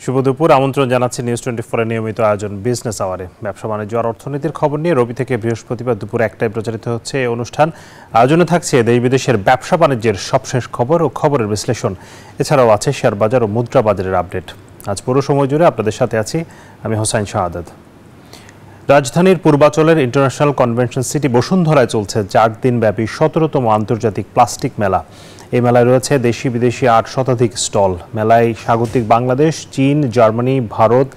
শুভ দুপুর, আমন্ত্রণ জানাচ্ছি নিউজ 24 এর নিয়মিত আয়োজন বিজনেস আওয়ারে। ব্যবসা বাণিজ্য আর অর্থনীতির খবর নিয়ে রবি থেকে বৃহস্পতিবার দুপুর 1টায় প্রচারিত হচ্ছে এই অনুষ্ঠান। আয়োজনে থাকছে দেশ বিদেশের ব্যবসা বাণিজ্যের সবশেষ খবর ও খবরের বিশ্লেষণ। এছাড়াও আছে শেয়ার বাজার ও মুদ্রা বাজারের আপডেট। আজ পুরো সময় জুড়ে আপনাদের সাথে আছি আমি হোসাইন শাহাদাত। রাজধানীর পূর্বাচলের ইন্টারন্যাশনাল কনভেনশন সিটি বসুন্ধরায় চলছে 4 দিন ব্যাপী 17তম আন্তর্জাতিক প্লাস্টিক মেলা। এই মেলায় রয়েছে দেশি বিদেশি 8 শতাধিক স্টল। মেলায় স্বাগতিক বাংলাদেশ, চীন, জার্মানি, ভারত,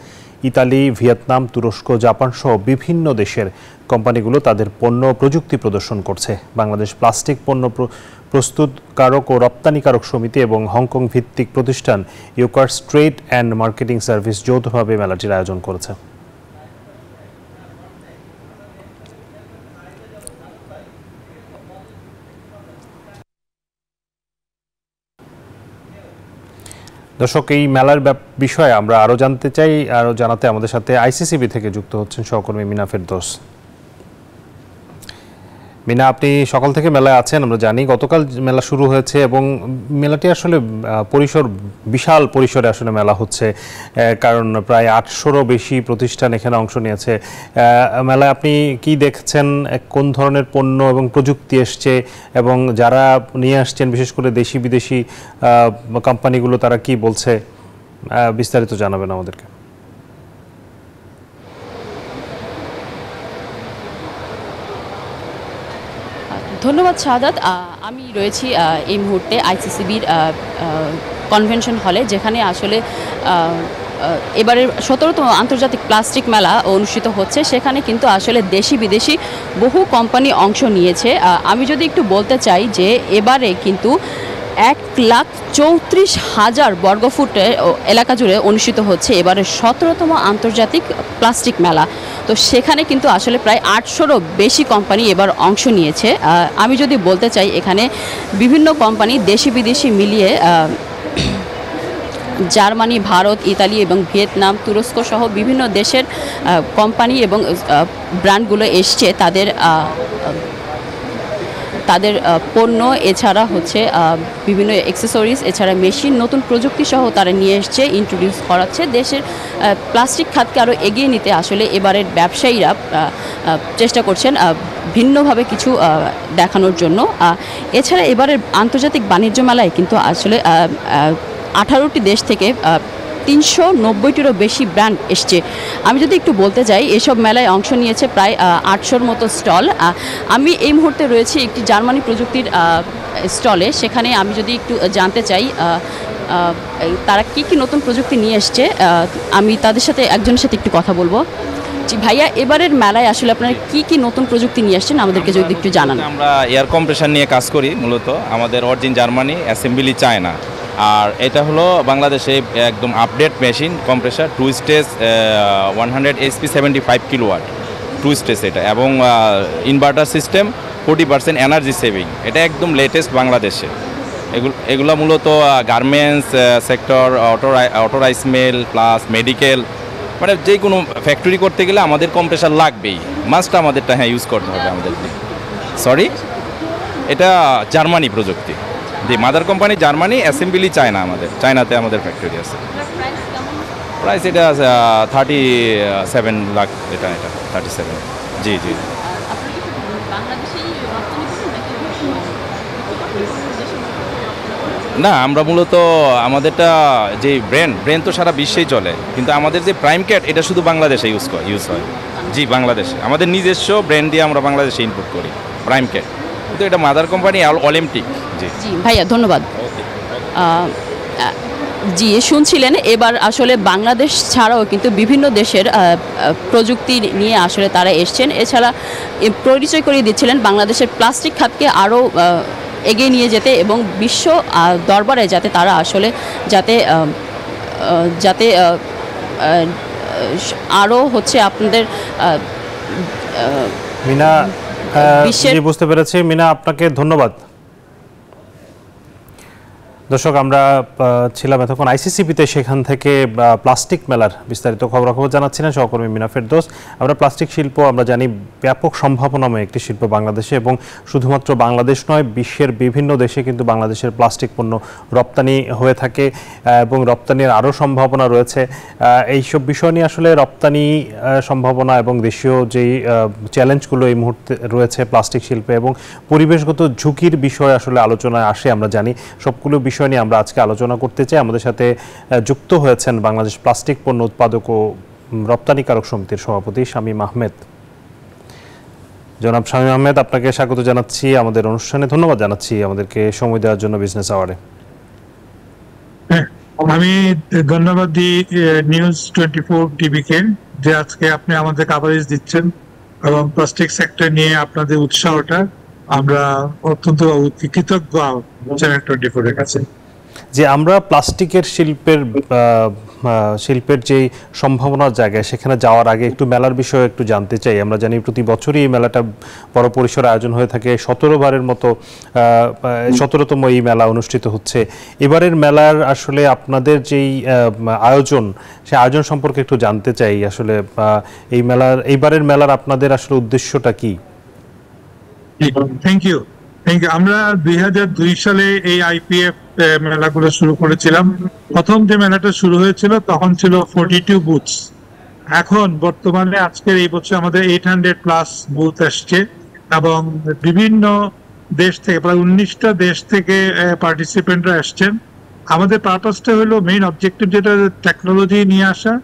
ইতালি, ভিয়েতনাম, তুরস্ক, জাপান সহ বিভিন্ন দেশের কোম্পানিগুলো তাদের পণ্য প্রযুক্তি প্রদর্শন করছে। বাংলাদেশ প্লাস্টিক পণ্য প্রস্তুতকারক ও রপ্তানিকারক সমিতি এবং হংকং ভিত্তিক প্রতিষ্ঠান ইউকার্স ট্রেড অ্যান্ড মার্কেটিং সার্ভিস যৌথভাবে মেলাটির আয়োজন করেছে। দর্শক, এই মেলার বিষয়ে আমরা আরও জানতে চাই। আরও জানাতে আমাদের সাথে আইসিসিবি থেকে যুক্ত হচ্ছেন সহকর্মী মিনা ফেরদৌস। মিনা, আপনি সকাল থেকে মেলায় আছেন, আমরা জানি গতকাল মেলা শুরু হয়েছে এবং মেলাটি আসলে বিশাল পরিসরে আসলে মেলা হচ্ছে, কারণ প্রায় 800রও বেশি প্রতিষ্ঠান এখানে অংশ নিয়েছে। মেলায় আপনি কি দেখছেন, কোন ধরনের পণ্য এবং প্রযুক্তি এসছে এবং যারা নিয়ে আসছেন বিশেষ করে দেশি বিদেশি কোম্পানিগুলো তারা কি বলছে, বিস্তারিত জানাবেন আমাদেরকে। ধন্যবাদ শাহাদাত। আমি রয়েছি এই মুহূর্তে আইসিসিবির কনভেনশন হলে, যেখানে আসলে এবারের 17তম আন্তর্জাতিক প্লাস্টিক মেলা অনুষ্ঠিত হচ্ছে। সেখানে কিন্তু আসলে দেশি বিদেশি বহু কোম্পানি অংশ নিয়েছে। আমি যদি একটু বলতে চাই যে এবারে কিন্তু 1,34,000 বর্গফুট এলাকা জুড়ে অনুষ্ঠিত হচ্ছে এবারে 17তম আন্তর্জাতিক প্লাস্টিক মেলা। তো সেখানে কিন্তু আসলে প্রায় 800রও বেশি কোম্পানি এবার অংশ নিয়েছে। আমি যদি বলতে চাই এখানে বিভিন্ন কোম্পানি দেশি বিদেশি মিলিয়ে জার্মানি, ভারত, ইতালি এবং ভিয়েতনাম, তুরস্ক সহ বিভিন্ন দেশের কোম্পানি এবং ব্র্যান্ডগুলো এসছে তাদের পণ্য, এছাড়া হচ্ছে বিভিন্ন অ্যাক্সেসরিজ, এছাড়া মেশিন, নতুন প্রযুক্তি সহ তারা নিয়ে এসছে, ইন্ট্রোডিউস করাচ্ছে। দেশের প্লাস্টিক খাতকে আরও এগিয়ে নিতে আসলে এবারের ব্যবসায়ীরা চেষ্টা করছেন ভিন্নভাবে কিছু দেখানোর জন্য। এছাড়া এবারের আন্তর্জাতিক বাণিজ্য মেলায় কিন্তু আসলে 18টি দেশ থেকে 390টিরও বেশি ব্র্যান্ড এসছে। আমি যদি একটু বলতে যাই, এসব মেলায় অংশ নিয়েছে প্রায় 800র মতো স্টল। আমি এই মুহূর্তে রয়েছি একটি জার্মানি প্রযুক্তির স্টলে। সেখানে আমি যদি একটু জানতে চাই তারা কি নতুন প্রযুক্তি নিয়ে এসছে, আমি তাদের সাথে একজনের সাথে একটু কথা বলবো। জি ভাইয়া, এবারের মেলায় আসলে আপনারা কি নতুন প্রযুক্তি নিয়ে আসছেন আমাদেরকে যদি একটু জানান। আমরা এয়ার কম্প্রেশন নিয়ে কাজ করি, মূলত আমাদের অরিজিন জার্মানি, অ্যাসেম্বলি চায়না। আর এটা হলো বাংলাদেশে একদম update machine compressor, 2 stage 100 HP 75 kilowatt 2 stage এটা, এবং ইনভার্টার সিস্টেম, 40% এনার্জি সেভিং। এটা একদম লেটেস্ট বাংলাদেশে। এগুলো মূলত garments sector, auto rice mill plus medical, মানে যে কোনো ফ্যাক্টরি করতে গেলে আমাদের কম্প্রেসার লাগবেই, মাস্ট আমাদেরটা ইউজ করতে হবে আমাদেরকে। সরি, এটা জার্মানি প্রযুক্তি। জি, mother company Germany, assembly China. চায়নাতে আমাদের ফ্যাক্টরি আছে। প্রাইস এটা 37 লাখ, এটা 37। জি। না, আমরা মূলত আমাদেরটা যে ব্র্যান্ড তো সারা বিশ্বেই চলে, কিন্তু আমাদের যে প্রাইম ক্যাট এটা শুধু বাংলাদেশে ইউজ হয়। জি, বাংলাদেশে আমাদের নিজস্ব ব্র্যান্ড দিয়ে আমরা বাংলাদেশে ইনপুট করি প্রাইম ক্যাট, কিন্তু এটা মাদার কোম্পানি অলিম্পিক। জি ভাইয়া, ধন্যবাদ। জি, শুনছিলেন, এবার আসলে বাংলাদেশ ছাড়াও কিন্তু বিভিন্ন দেশের প্রযুক্তি নিয়ে আসলে তারা এসছেন। এছাড়া পরিচয় করিয়ে দিচ্ছিলেন বাংলাদেশের প্লাস্টিক খাতকে আরও এগিয়ে নিয়ে যেতে এবং বিশ্ব দরবারে যাতে তারা আসলে যাতে আরও হচ্ছে আপনাদের মিনা, বুঝতে পেরেছি। মিনা, আপনাকে ধন্যবাদ। দর্শক, আমরা ছিলাম এতক্ষণ আইসিসিপিতে, সেখান থেকে প্লাস্টিক মেলার বিস্তারিত খবরাখবর জানাচ্ছি না সহকর্মী মিনা ফেরদৌস। আমরা প্লাস্টিক শিল্প আমরা জানি ব্যাপক সম্ভাবনাময় একটি শিল্প বাংলাদেশে, এবং শুধুমাত্র বাংলাদেশ নয়, বিশ্বের বিভিন্ন দেশে কিন্তু বাংলাদেশের প্লাস্টিক পণ্য রপ্তানি হয়ে থাকে এবং রপ্তানির আরও সম্ভাবনা রয়েছে। এইসব বিষয় নিয়ে আসলে রপ্তানি সম্ভাবনা এবং দেশীয় যেই চ্যালেঞ্জগুলো এই মুহূর্তে রয়েছে প্লাস্টিক শিল্পে এবং পরিবেশগত ঝুঁকির বিষয় আসলে আলোচনায় আসে, আমরা জানি। সবগুলো বিষয় নিয়ে আমরা আজকে আলোচনা করতে চাই। আমাদের সাথে যুক্ত হয়েছেন বাংলাদেশ প্লাস্টিক পণ্য উৎপাদক ও রপ্তানিকারক সমিতির সভাপতি শামীম আহমেদ। জনাব শামীম আহমেদ, আপনাকে স্বাগত জানাচ্ছি আমাদের অনুষ্ঠানে। ধন্যবাদ জানাচ্ছি আমাদেরকে সময় দেওয়ার জন্য বিজনেস আওয়ারে। আমি ধন্যবাদ দিই নিউজ 24 টিভিকে যে আজকে আপনি আমাদের কাভারেজ দিচ্ছেন এবং প্লাস্টিক সেক্টর নিয়ে আপনাদের উৎসাহটা আমরা অত্যন্ত কৃতজ্ঞ চ্যানেল 24 এর কাছে। যে আমরা প্লাস্টিকের শিল্পের যে সম্ভাবনার জায়গায় সেখানে যাওয়ার আগে একটু মেলার বিষয়ে একটু জানতে চাই। আমরা জানি প্রতি বছরই এই মেলাটা বড় পরিসরে আয়োজন হয়ে থাকে। 17বারের মতো 17তম এই মেলা অনুষ্ঠিত হচ্ছে। এবারের মেলার আসলে আপনাদের যেই আয়োজন, সেই আয়োজন সম্পর্কে একটু জানতে চাই। আসলে এইবারের মেলার আপনাদের আসলে উদ্দেশ্যটা কি? Thank you. আমরা 2002 সালে এই আইপিএফ মেলাগুলো শুরু করেছিলাম। প্রথম যে মেলাটা শুরু হয়েছিল তখন ছিল 42 বুথস। এখন বর্তমানে আজকের এই বছর আমাদের 800+ বুথ আসছে এবং বিভিন্ন দেশ থেকে প্রায় 19টা দেশ থেকে পার্টিসিপেন্টরা আসছেন। আমাদের পারপাসটা হলো, মেইন অবজেক্টিভ যেটা, টেকনোলজি নিয়ে আসা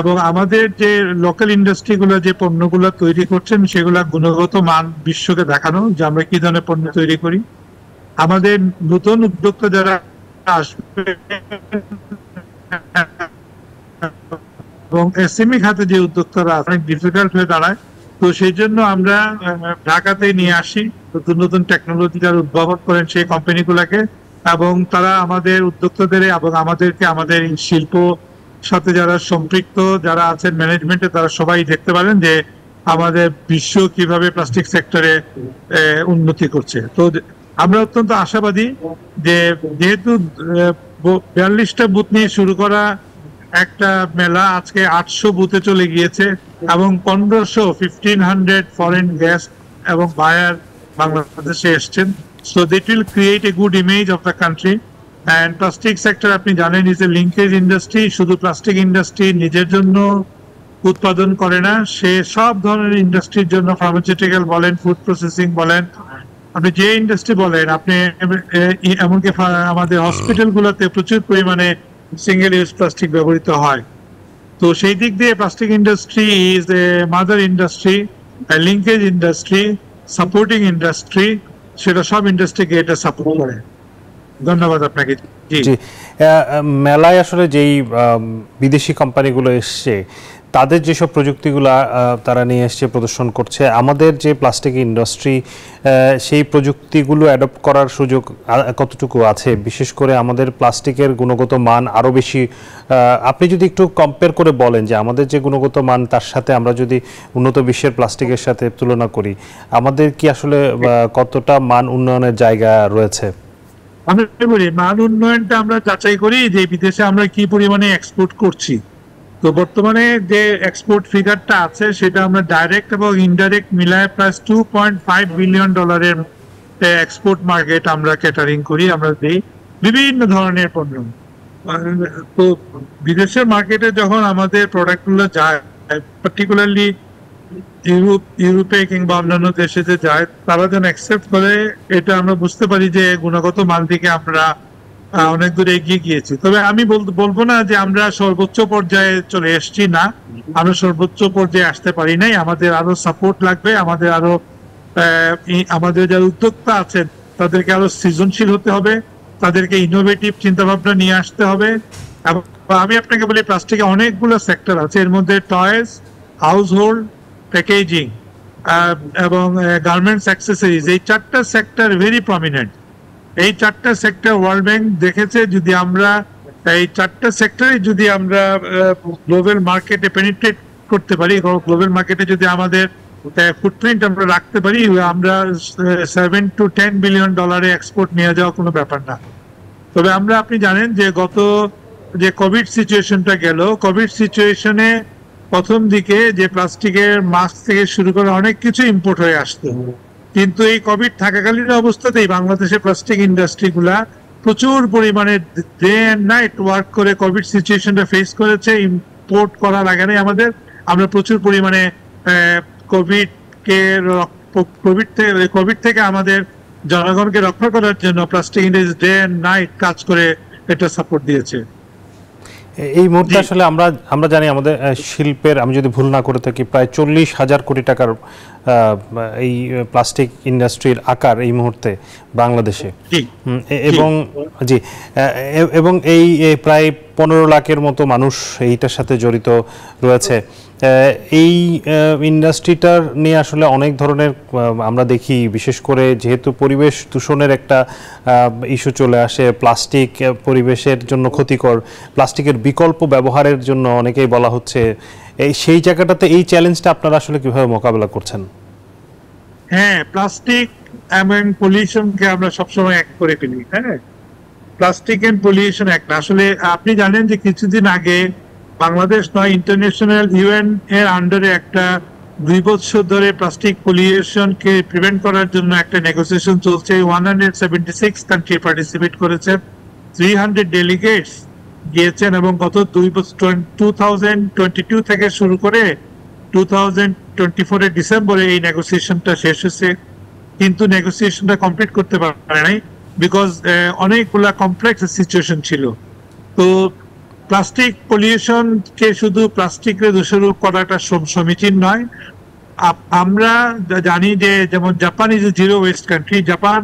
এবং আমাদের যে লোকাল ইন্ডাস্ট্রিগুলো যে পণ্যগুলো তৈরি করছেন সেগুলা গুণগত মান বিশ্বকে দেখানো যে আমরা কি ধরনের পণ্য তৈরি করি। আমাদের নতুন উদ্যোক্তা যারা আসবে এবং এসএমই খাতে যে উদ্যোক্তারা অনেক ডিফিকাল্ট হয়ে দাঁড়ায়, তো সেই জন্য আমরা ঢাকাতে নিয়ে আসি নতুন নতুন টেকনোলজি যারা উদ্ভাবন করেন সেই কোম্পানিগুলোকে, এবং তারা আমাদের উদ্যোক্তাদের এবং আমাদেরকে আমাদের শিল্প সাথে যারা সম্পৃক্ত যারা আছেন ম্যানেজমেন্টে, তারা সবাই দেখতে পারেন যে আমাদের বিশ্ব কিভাবে প্লাস্টিক সেক্টরে উন্নতি করছে। তো আমরা অত্যন্ত আশাবাদী যে যেহেতু 42টা বুথ নিয়ে শুরু করা একটা মেলা আজকে 800 বুথে চলে গিয়েছে এবং 1500 ফরেন গেস্ট এবং বায়ার বাংলাদেশে এসছেন। So that will create a good image of the country. And plastic sector আপনি জানেন ইজ এ লিঙ্কেজ ইন্ডাস্ট্রি। শুধু প্লাস্টিক ইন্ডাস্ট্রি নিজের জন্য উৎপাদন করে না, সে সব ধরনের ইন্ডাস্ট্রির জন্য, ফার্মাসিউটিক্যাল বলেন, ফুড প্রসেসিং বলেন, আপনি যে ইন্ডাস্ট্রি বলেন, আপনি এমনকি আমাদের হসপিটালগুলোতে প্রচুর পরিমাণে সিঙ্গেল ইউজ প্লাস্টিক ব্যবহৃত হয়। তো সেই দিক দিয়ে plastic industry is a mother industry, linkage industry, supporting industry, সেটা সব ইন্ডাস্ট্রিকে এটা সাপোর্ট করে। ধন্যবাদ আপনাকে। জি, মেলায় আসলে যেই বিদেশি কোম্পানিগুলো এসছে তাদের যেসব প্রযুক্তিগুলো তারা নিয়ে এসছে প্রদর্শন করছে, আমাদের যে প্লাস্টিক ইন্ডাস্ট্রি সেই প্রযুক্তিগুলো অ্যাডপ্ট করার সুযোগ কতটুকু আছে? বিশেষ করে আমাদের প্লাস্টিকের গুণগত মান আরও বেশি, আপনি যদি একটু কম্পেয়ার করে বলেন যে আমাদের যে গুণগত মান তার সাথে আমরা যদি উন্নত বিশ্বের প্লাস্টিকের সাথে তুলনা করি, আমাদের কি আসলে কতটা মান উন্নয়নের জায়গা রয়েছে? আমি বলি, মান উন্নয়নটা আমরা যাচাই করি যে বিদেশে আমরা কি পরিমাণে এক্সপোর্ট করছি। তো বর্তমানে যে এক্সপোর্ট ফিগারটা আছে সেটা আমরা ডাইরেক্ট এবং ইনডাইরেক্ট মিলায় প্রায় $2.5 বিলিয়ন এক্সপোর্ট মার্কেট আমরা ক্যাটারিং করি। আমরা দিই বিভিন্ন ধরনের পণ্য। তো বিদেশের মার্কেটে যখন আমাদের প্রোডাক্টগুলো যায়, পার্টিকুলারলি ইউরোপে কিংবা অন্যান্য দেশে যে যায়, তারা যেন অ্যাকসেপ্ট করে, এটা আমরা বুঝতে পারি যে গুণগত মান দিকে আমরা অনেক দূরে এগিয়ে গিয়েছি। তবে আমি বলবো না যে আমরা সর্বোচ্চ পর্যায়ে চলে এসেছি, না, আমরা সর্বোচ্চ পর্যায়ে আসতে পারি নাই। আমাদের আরো সাপোর্ট লাগবে, আমাদের আরো আমাদের যারা উদ্যোক্তা আছেন তাদেরকে আরো সৃজনশীল হতে হবে, তাদেরকে ইনোভেটিভ চিন্তা ভাবনা নিয়ে আসতে হবে। আমি আপনাকে বলি, প্লাস্টিকে অনেকগুলো সেক্টর আছে, এর মধ্যে টয়েস, হাউস হোল্ড, প্যাকেজিং এবং গার্মেন্টস অ্যাক্সেসরিজ, এই 4টা সেক্টর ভেরি প্রমিনেন্ট। এই 4টা সেক্টর ওয়ার্ল্ড ব্যাংক দেখেছে, যদি আমরা এই 4টা সেক্টরে যদি আমরা গ্লোবাল মার্কেটে পেনিট্রেট করতে পারি, গ্লোবাল মার্কেটে যদি আমাদের ফুটপ্রিন্ট আমরা রাখতে পারি, আমরা $7 to $10 বিলিয়ন এক্সপোর্ট নিয়ে যাওয়া কোনো ব্যাপার না। তবে আপনি জানেন যে গত যে কোভিড সিচুয়েশনটা গেল, কোভিড সিচুয়েশনে প্রথম দিকে যে প্লাস্টিকের মাস্ক থেকে শুরু করে অনেক কিছু ইম্পোর্ট হয়ে আসতো, কিন্তু এই কোভিড থাকাকালীন অবস্থাতেই বাংলাদেশের প্লাস্টিক ইন্ডাস্ট্রিগুলা প্রচুর পরিমাণে ডে অ্যান্ড নাইট ওয়ার্ক করে কোভিড সিচুয়েশনটা ফেস করেছে। ইম্পোর্ট করার আগে আমরা প্রচুর পরিমাণে কোভিড থেকে আমাদের জনগণকে রক্ষা করার জন্য plastic industry day and night কাজ করে এটা সাপোর্ট দিয়েছে। এই মুহূর্তে আসলে আমরা জানি আমাদের শিল্পের, আমি যদি ভুল না করে থাকি, প্রায় 40,000 কোটি টাকার এই প্লাস্টিক ইন্ডাস্ট্রির আকার এই মুহূর্তে বাংলাদেশে, এবং এই প্রায় 15 লাখের মতো মানুষ এইটার সাথে জড়িত রয়েছে। এই ইন্ডাস্ট্রিটার নিয়ে আসলে অনেক ধরনের আমরা দেখি, বিশেষ করে যেহেতু পরিবেশ দূষণের একটা ইস্যু চলে আসে, প্লাস্টিক পরিবেশের জন্য ক্ষতিকর, প্লাস্টিকের বিকল্প ব্যবহারের জন্য অনেকেই বলা হচ্ছে। সেই জায়গাটাতে এই চ্যালেঞ্জটা আপনারা আসলে কিভাবে মোকাবেলা করছেন? হ্যাঁ, প্লাস্টিক এবং পলিউশনকে আমরা সবসময় এক করে ফেলি। হ্যাঁ, প্লাস্টিক এন্ড পলিউশন এক না। আসলে আপনি জানেন যে কিছুদিন আগে বাংলাদেশ নয়, ইন্টারন্যাশনাল ইউএন এর আন্ডারে একটা 2 বছর ধরে প্লাস্টিক পলিউশনকে প্রিভেন্ট করার জন্য একটা নেগোসিয়েশন চলছে। 176 কান্ট্রি পার্টিসিপেট করেছে, 300 ডেলিগেটস গিয়েছেন, এবং গত 2 বছর 2022 থেকে শুরু করে 2024 ডিসেম্বরে এই নেগোসিয়েশনটা শেষ হয়েছে। কিন্তু নেগোসিয়েশনটা কমপ্লিট করতে পারে নাই, বিকজ অনেকগুলা কমপ্লেক্স সিচুয়েশন ছিল। তো প্লাস্টিক পলিউশনকে শুধু প্লাস্টিকের দোষারোপ করাটা সমীচীন নয়। আমরা জানি যে যেমন Japan is a zero West country. Japan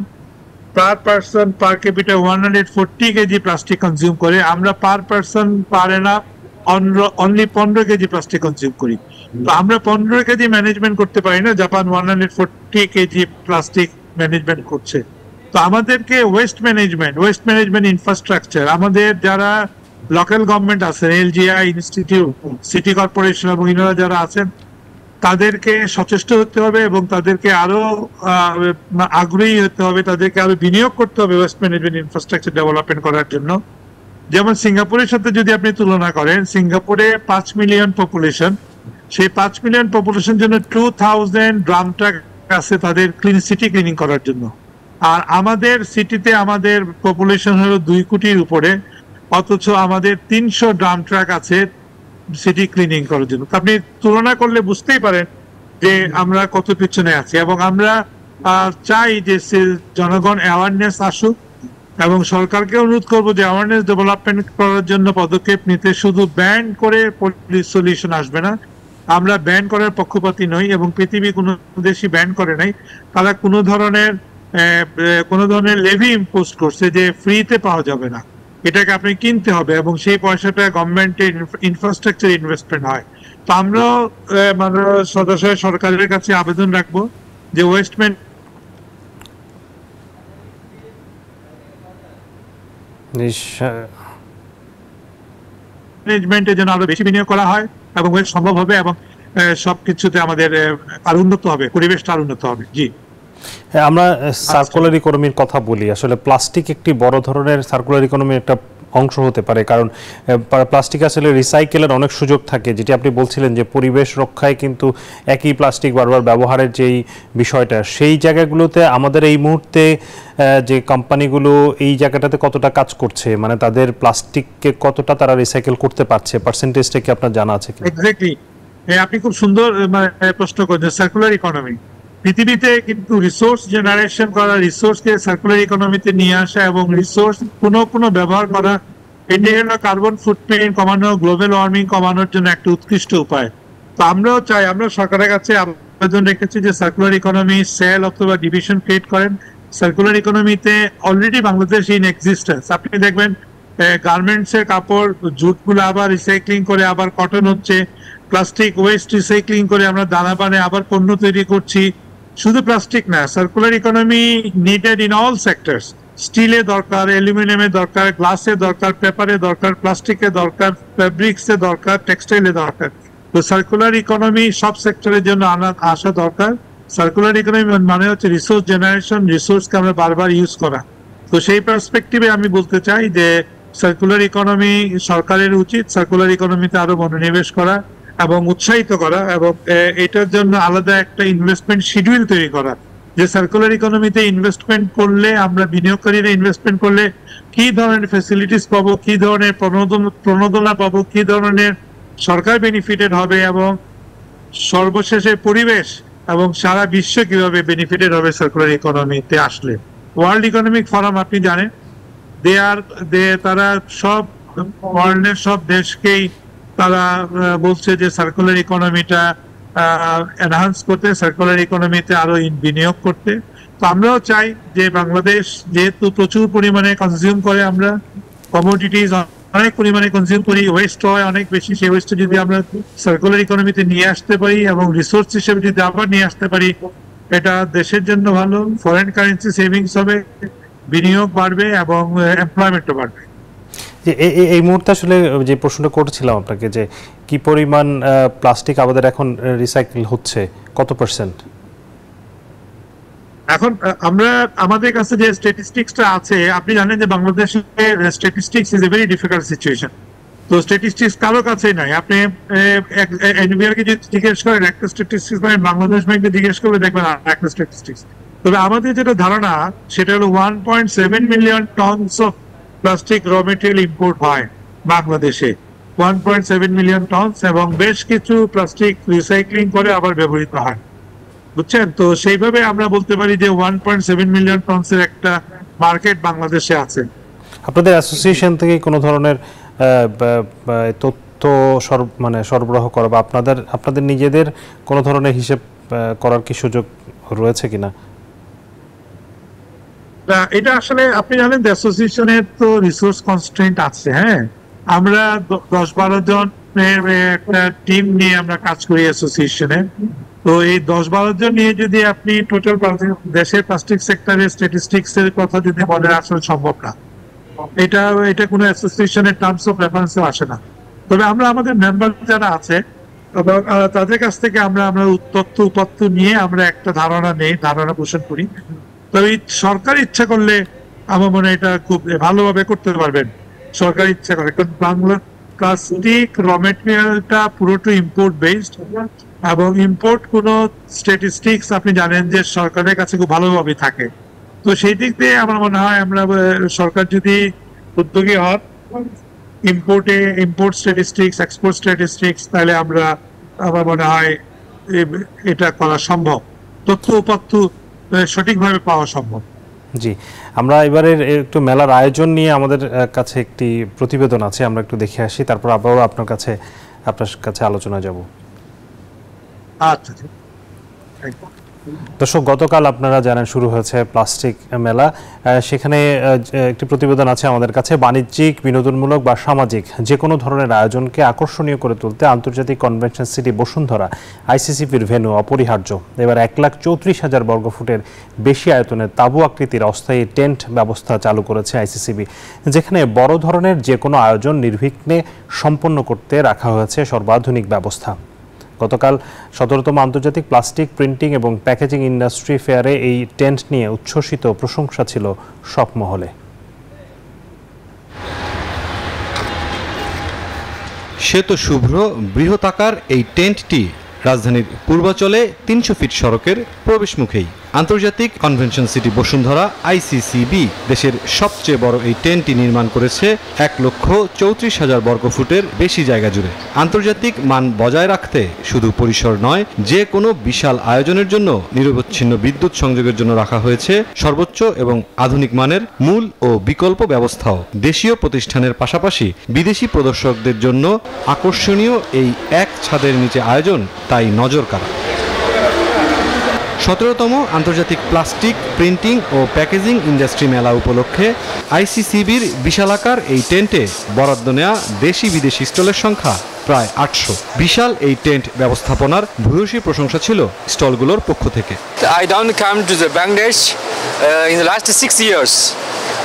per person per capital 140 KG plastic consume করে। আমরা পার পার্সন পারে না অনলি 15 কেজি প্লাস্টিক কনজিউম করি। তো আমরা 15 কেজি ম্যানেজমেন্ট করতে পারি না, জাপান 140 কেজি প্লাস্টিক ম্যানেজমেন্ট করছে। তো আমাদেরকে ওয়েস্ট ম্যানেজমেন্ট ইনফ্রাস্ট্রাকচার, আমাদের যারা লোকাল গভর্নমেন্ট আছেন, এলজিআই ইনস্টিটিউট, সিটি কর্পোরেশন এবং ইনারা যারা আছেন, তাদেরকে সচেষ্ট হতে হবে এবং তাদেরকে আরো আগ্রহী হতে হবে, তাদেরকে আরো বিনিয়োগ করতে হবে ওয়েস্ট ম্যানেজমেন্ট ইনফ্রাস্ট্রাকচার ডেভেলপমেন্ট করার জন্য। যেমন সিঙ্গাপুরের সাথে যদি আপনি তুলনা করেন, সিঙ্গাপুরে 5 মিলিয়ন পপুলেশন, সেই 5 মিলিয়ন পপুলেশন জন্য 2000 ড্রাম ট্রাক আছে তাদের সিটি ক্লিনিং করার জন্য। আর আমাদের সিটিতে আমাদের পপুলেশন হলো 2 কোটির উপরে, অথচ আমাদের 300 ড্রাম ট্রাক আছে সিটি ক্লিনিং করার জন্য। আপনি তুলনা করলে বুঝতেই পারেন যে আমরা কত পিছনে আছি। এবং আমরা চাই যে জনগণ অ্যাওয়ারনেস আসুক, এবং সরকারকে অনুরোধ করবো যে অ্যাওয়ারনেস ডেভেলপমেন্ট করার জন্য পদক্ষেপ নিতে। শুধু ব্যান করে সলিউশন আসবে না। আমরা ব্যান করার পক্ষপাতী নই, এবং পৃথিবী কোনো দেশই ব্যান করে নাই। তারা কোনো ধরনের লেভি ইম্পোজ করছে যে ফ্রিতে পাওয়া যাবে না, এটাকে আপনি কিনতে হবে, এবং সেই পয়সাটা গভর্নমেন্টের ইনফ্রাস্ট্রাকচার ইনভেস্টমেন্ট হয়। তো আমরাও সদস্য সরকারের কাছে আবেদন রাখবো যে ওয়েস্ট ম্যানেজমেন্টের জন্য আরো বেশি বিনিয়োগ করা হয়, এবং সম্ভব হবে, এবং সবকিছুতে আমাদের আরো উন্নত হবে, পরিবেশটা আরো উন্নত হবে। জি, আমরা সার্কুলার ইকোনমির কথা বলি। আসলে প্লাস্টিক একটি বড় ধরনের সার্কুলার ইকোনমির একটা অংশ হতে পারে, কারণ প্লাস্টিক আসলে রিসাইকেলের অনেক সুযোগ থাকে, যেটি আপনি বলছিলেন যে পরিবেশ রক্ষায় কিন্তু একই প্লাস্টিক বারবার ব্যবহারের যেই বিষয়টা, সেই জায়গাগুলোতে আমাদের এই মুহূর্তে যে কোম্পানিগুলো এই জায়গাটাতে কতটা কাজ করছে, মানে তাদের প্লাস্টিককে কতটা তারা রিসাইকেল করতে পারছে, পার্সেন্টেজটা কি আপনার জানা আছে? এক্স্যাক্টলি, আপনি খুব সুন্দর প্রশ্ন করেছেন। সার্কুলার ইকোনমি পৃথিবীতে কিন্তু রিসোর্স জেনারেশন করা, রিসোর্সকে সার্কুলার ইকোনমিতে নিয়ে আসা এবং রিসোর্স পুনঃ ব্যবহার করা, এটি হলো কার্বন ফুটপ্রিন্ট কমানো, গ্লোবাল ওয়ার্মিং কমানোর জন্য একটা উৎকৃষ্ট উপায়। তো আমরাও চাই, আমরা সরকারের কাছে আবেদন রেখেছি যে সার্কুলার ইকোনমি সেল অথবা ডিভিশন ক্রিয়েট করেন। সার্কুলার ইকোনমিতে অলরেডি বাংলাদেশ ইন এক্সিস্টেন্স। আপনি দেখবেন গার্মেন্টস এর কাপড়, জুটগুলো আবার রিসাইক্লিং করে আবার কটন হচ্ছে, প্লাস্টিক ওয়েস্ট রিসাইক্লিং করে আমরা দানা বানায় আবার পণ্য তৈরি করছি। শুধু প্লাস্টিক না, circular economy needed in all sectors. স্টিলের দরকার, অ্যালুমিনিয়ামের দরকার, গ্লাসের দরকার, পেপারের দরকার, প্লাস্টিকের দরকার, ফ্যাব্রিক্সের দরকার, টেক্সটাইলের দরকার। তো সার্কুলার ইকোনমি সব সেক্টরের জন্য আসা দরকার। সার্কুলার ইকোনমি মানে হচ্ছে রিসোর্স জেনারেশন, রিসোর্সকে আমরা বারবার ইউজ করা। তো সেই পার্সপেক্টিভে আমি বলতে চাই যে সার্কুলার ইকোনমি সরকারের উচিত সার্কুলার ইকোনমিতে আরো মনোনিবেশ করা এবং উৎসাহিত করা এবং এটার জন্য আলাদা একটা ইনভেস্টমেন্ট শিডিউল তৈরি করা, যে সার্কুলার ইকোনমিতে ইনভেস্টমেন্ট করলে আমরা বিনিয়োগকারীরা ইনভেস্টমেন্ট করলে কি ধরনের ফ্যাসিলিটিস পাবো, কি ধরনের প্রণোদনা পাবো, কি ধরনের সরকার বেনিফিটেড হবে এবং সর্বশেষে পরিবেশ এবং সারা বিশ্ব কিভাবে বেনিফিটেড হবে সার্কুলার ইকোনমিতে আসলে। ওয়ার্ল্ড ইকোনমিক ফোরাম আপনি জানেন তারা সব ওয়ার্ল্ডের সব দেশকেই তারা বলছে যে সার্কুলার ইকোনমিটা এনহান্স করতে, সার্কুলার ইকোনমিতে আরো বিনিয়োগ করতে। তো আমরাও চাই যে বাংলাদেশ যেহেতু প্রচুর পরিমাণে কনজিউম করে, আমরা কমোডিটিজ অনেক পরিমাণে কনজিউম করি, ওয়েস্ট হয় অনেক বেশি, সেই ওয়েস্ট যদি আমরা সার্কুলার ইকোনমিতে নিয়ে আসতে পারি এবং রিসোর্স হিসেবে যদি আবার নিয়ে আসতে পারি, এটা দেশের জন্য ভালো, ফরেন কারেন্সি সেভিংস হবে, বিনিয়োগ বাড়বে এবং এমপ্লয়মেন্টও বাড়বে। এই মুহূর্তে আসলে যে প্রশ্নটা করছিলাম আপনাকে, যে কি পরিমাণ প্লাস্টিক আমাদের এখন রিসাইকেল হচ্ছে, কত %? এখন আমাদের কাছে যে স্ট্যাটিস্টিক্সটা আছে, আপনি জানেন যে বাংলাদেশে statistics is a very difficult situation. তো স্ট্যাটিস্টিক্স কারো কাছেই নাই। আপনি এনবিআর কে যদি জিজ্ঞেস করেন একটা স্ট্যাটিস্টিক্স, বাংলাদেশ ব্যাংকে জিজ্ঞেস করলে দেখবেন একটা স্ট্যাটিস্টিক্স। তবে আমাদের যেটা ধারণা সেটা হলো 1.7 মিলিয়ন টনস অফ প্লাস্টিক র মেটেরিয়াল ইম্পোর্ট হয় বাংলাদেশে, 1.7 মিলিয়ন টনস, এবং বেশ কিছু প্লাস্টিক রিসাইক্লিং করে আবার ব্যবহৃত হয়, বুঝছেন? তো সেইভাবে আমরা বলতে পারি যে 1.7 মিলিয়ন টনসের একটা মার্কেট বাংলাদেশে আছে। আপনাদের অ্যাসোসিয়েশন থেকে কোনো ধরনের তথ্য সরবরাহ করা বা আপনাদের নিজেদের কোনো ধরনের হিসেব করার কি সুযোগ রয়েছে কিনা? এটা আসলে আপনি জানেন অ্যাসোসিয়েশনের তো রিসোর্স কনস্ট্রেন্ট আছে। হ্যাঁ, আমরা 10-12 জনের একটা টিম নিয়ে আমরা কাজ করি অ্যাসোসিয়েশনে। তো এই 10-12 জন নিয়ে যদি আপনি টোটাল দেশের প্লাস্টিক সেক্টরের স্ট্যাটিস্টিক্স এর কথা যদি বলেন, আসলে সম্ভব না। এটা কোনো অ্যাসোসিয়েশনের টার্মস অফ রেফারেন্সে আসে না। তবে আমরা আমাদের মেম্বার যারা আছে তাদের কাছ থেকে আমরা তথ্য উপাত্ত নিয়ে আমরা একটা ধারণা পোষণ করি। তবে সরকার ইচ্ছা করলে আমার মনে হয় এটা খুব ভালোভাবে করতে পারবেন, সরকার ইচ্ছা করে। কারণ বাংলা প্লাস্টিক র মেটেরিয়ালটা পুরোটা ইম্পোর্ট বেসড, এবং ইম্পোর্ট কোনো স্ট্যাটিস্টিক্স আপনি জানেন যে সরকারের কাছে খুব ভালোভাবে থাকে। তো সেই দিক দিয়ে আমার মনে হয় আমরা সরকার যদি উদ্যোগী হয় ইম্পোর্ট স্ট্যাটিস্টিক্স, এক্সপোর্ট স্ট্যাটিস্টিক্স, তাহলে আমার মনে হয় এটা করা সম্ভব, তথ্য উপাত্ত সঠিকভাবে পাওয়া সম্ভব। জি, আমরা এবারের একটু মেলার আয়োজন নিয়ে আমাদের কাছে একটি প্রতিবেদন আছে, আমরা একটু দেখে আসি, তারপর আবারও আপনার কাছে আলোচনা যাব। আচ্ছা, দর্শক, গতকাল আপনারা জানেন শুরু হয়েছে প্লাস্টিক মেলা। সেখানে একটি প্রতিবেদন আছে আমাদের কাছে। বাণিজ্যিক, বিনোদনমূলক বা সামাজিক যে কোনো ধরনের আয়োজনকে আকর্ষণীয় করে তুলতে আন্তর্জাতিক কনভেনশন সিটি বসুন্ধরা আইসিসিপির ভেন্যু অপরিহার্য। এবার 1,34,000 বর্গফুটের বেশি আয়তনের তাঁবু আকৃতির অস্থায়ী টেন্ট ব্যবস্থা চালু করেছে আইসিসিবি, যেখানে বড় ধরনের যে কোনো আয়োজন নির্বিঘ্নে সম্পন্ন করতে রাখা হয়েছে সর্বাধুনিক ব্যবস্থা। গতকাল 17তম আন্তর্জাতিক প্লাস্টিক প্রিন্টিং এবং প্যাকেজিং ইন্ডাস্ট্রি ফেয়ারে এই টেন্ট নিয়ে উচ্ছ্বসিত প্রশংসা ছিল সব মহলে। শ্বেত শুভ্র বৃহতাকার এই টেন্টটি রাজধানীর পূর্বাচলে 300 ফিট সড়কের প্রবেশমুখেই। আন্তর্জাতিক কনভেনশন সিটি বসুন্ধরা আইসিসিবি দেশের সবচেয়ে বড় এই টেন্টটি নির্মাণ করেছে 1,34,000 বর্গফুটের বেশি জায়গা জুড়ে। আন্তর্জাতিক মান বজায় রাখতে শুধু পরিসর নয়, যে কোনো বিশাল আয়োজনের জন্য নিরবচ্ছিন্ন বিদ্যুৎ সংযোগের জন্য রাখা হয়েছে সর্বোচ্চ এবং আধুনিক মানের মূল ও বিকল্প ব্যবস্থাও। দেশীয় প্রতিষ্ঠানের পাশাপাশি বিদেশি প্রদর্শকদের জন্য আকর্ষণীয় এই এক ছাদের নিচে আয়োজন তাই নজর কাড়া। 17তম আন্তর্জাতিক প্লাস্টিক প্রিন্টিং ও প্যাকেজিং ইন্ডাস্ট্রি মেলা উপলক্ষে আইসিসিবির বিশালাকার এই টেন্টে বরাদ্দ নেওয়া দেশি বিদেশি স্টলের সংখ্যা প্রায় 800। বিশাল এই টেন্ট ব্যবস্থাপনার ভূয়সী প্রশংসা ছিল স্টলগুলোর পক্ষ থেকে। I don't come to the Bangladesh in the last 6 years,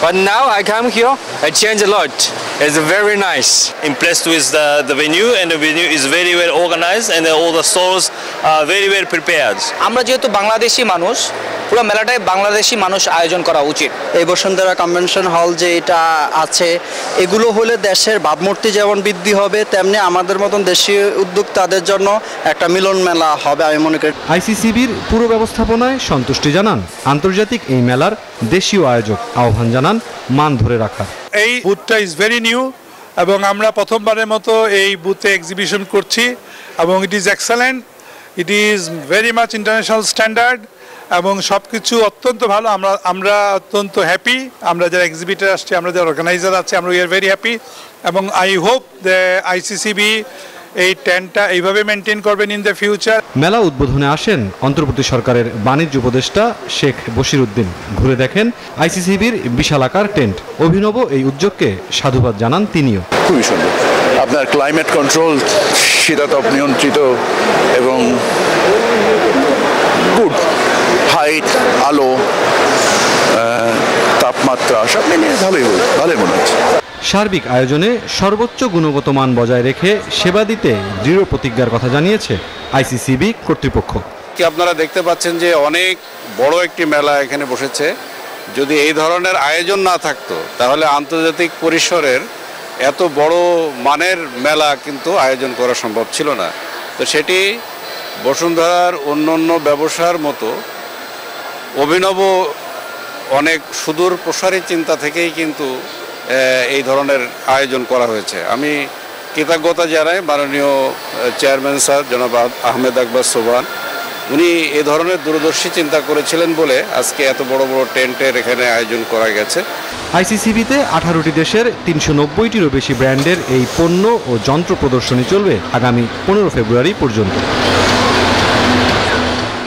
but now I come here, I change a lot. It's very nice. Impressed with the venue, and the venue is very well organized, and all the stalls are very well prepared. আমরা যেহেতু বাংলাদেশি মানুষ, পুরো মেলাটাই বাংলাদেশি মানুষ আয়োজন করা উচিত। এই Bashundhara convention hall যে এটা আছে, এগুলো হলে দেশের ভাবমূর্তি যেমন বৃদ্ধি হবে, তেমনি আমাদের মতন দেশীয় উদ্যোক্তাদের জন্য একটা মিলন মেলা হবে আমি মনে করি। আইসিসিবির পুরো ব্যবস্থাপনায় সন্তুষ্টি জানান আন্তর্জাতিক এই মেলার দেশীয় আয়োজক, আহ্বান জানান মান ধরে রাখার। এই বুথটা ইজ ভেরি নিউ এবং আমরা প্রথমবারের মতো এই বুথে এক্সিবিশন করছি এবং ইট is excellent, it is very much international standard এবং সব কিছু অত্যন্ত ভালো। আমরা অত্যন্ত হ্যাপি, আমরা যারা এক্সিবিটার আসছি, আমরা যারা অর্গানাইজার আছে, আমরা উই আর ভেরি হ্যাপি এবং আই হোপ দ্য আইসিসিবি এই ট্রেন্ডটা এইভাবে মেনটেন করবেন ইন দ্য ফিউচার। মেলা উদ্বোধনে আসেন অন্তর্বর্তী সরকারের বাণিজ্য উপদেষ্টা শেখ বশিরউদ্দিন। ঘুরে দেখেন আইসিসিবির বিশালাকার টেন্ট। অভিনব এই উদ্যোগকে সাধুবাদ জানান তিনিও। খুবই সুন্দর, আপনার ক্লাইমেট কন্ট্রোল, শীতাতপ নিয়ন্ত্রিত এবং গুড হাইট, আলো, তাপমাত্রা সব মিলিয়ে ভালোই মনে হচ্ছে। সার্বিক আয়োজনে সর্বোচ্চ গুণগত মান বজায় রেখে সেবা দিতে দৃঢ় প্রতিজ্ঞার কথা জানিয়েছে আইসিসিবি কর্তৃপক্ষ। আপনারা দেখতে পাচ্ছেন যে অনেক বড় একটি মেলা এখানে বসেছে। যদি এই ধরনের আয়োজন না থাকতো তাহলে আন্তর্জাতিক পরিসরের এত বড় মানের মেলা কিন্তু আয়োজন করা সম্ভব ছিল না। তো সেটি বসুন্ধরার অন্যান্য ব্যবসার মতো অভিনব অনেক সুদূর প্রসারী চিন্তা থেকেই কিন্তু এই ধরনের আয়োজন করা হয়েছে। আমি কৃতজ্ঞতা জানাই মাননীয় চেয়ারম্যান স্যার জনাব আহমেদ আকবর সোবহান, উনি এ ধরনের দূরদর্শী চিন্তা করেছিলেন বলে আজকে এত বড় বড় টেন্টের এখানে আয়োজন করা গেছে। আইসিসিবিতে 18টি দেশের 390টিরও বেশি ব্র্যান্ডের এই পণ্য ও যন্ত্র প্রদর্শনী চলবে আগামী 15 ফেব্রুয়ারি পর্যন্ত।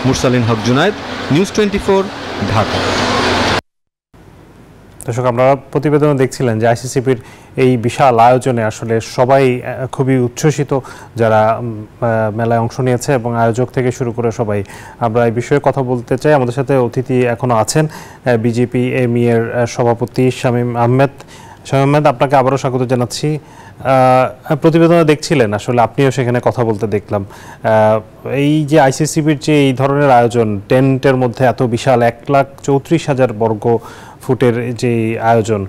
মুরসালিন হক জুনায়েদ, নিউজ 24, ঢাকা। দর্শক, আমরা প্রতিবেদনে দেখছিলেন যে আইসিসিবির এই বিশাল আয়োজনে আসলে সবাই খুবই উচ্ছ্বসিত, যারা মেলায় অংশ নিয়েছে এবং আয়োজক থেকে শুরু করে সবাই। আমরা এই বিষয়ে কথা বলতে চাই। আমাদের সাথে অতিথি এখনও আছেন বিজেপি এমই এর সভাপতি শামীম আহমেদ। শামীম আহমেদ, আপনাকে আবারও স্বাগত জানাচ্ছি। প্রতিবেদনে দেখছিলেন, আসলে আপনিও সেখানে কথা বলতে দেখলাম। এই যে আইসিসিবির যে এই ধরনের আয়োজন, টেন্টের মধ্যে এত বিশাল 1,34,000 বর্গ ফুটের যে আয়োজন,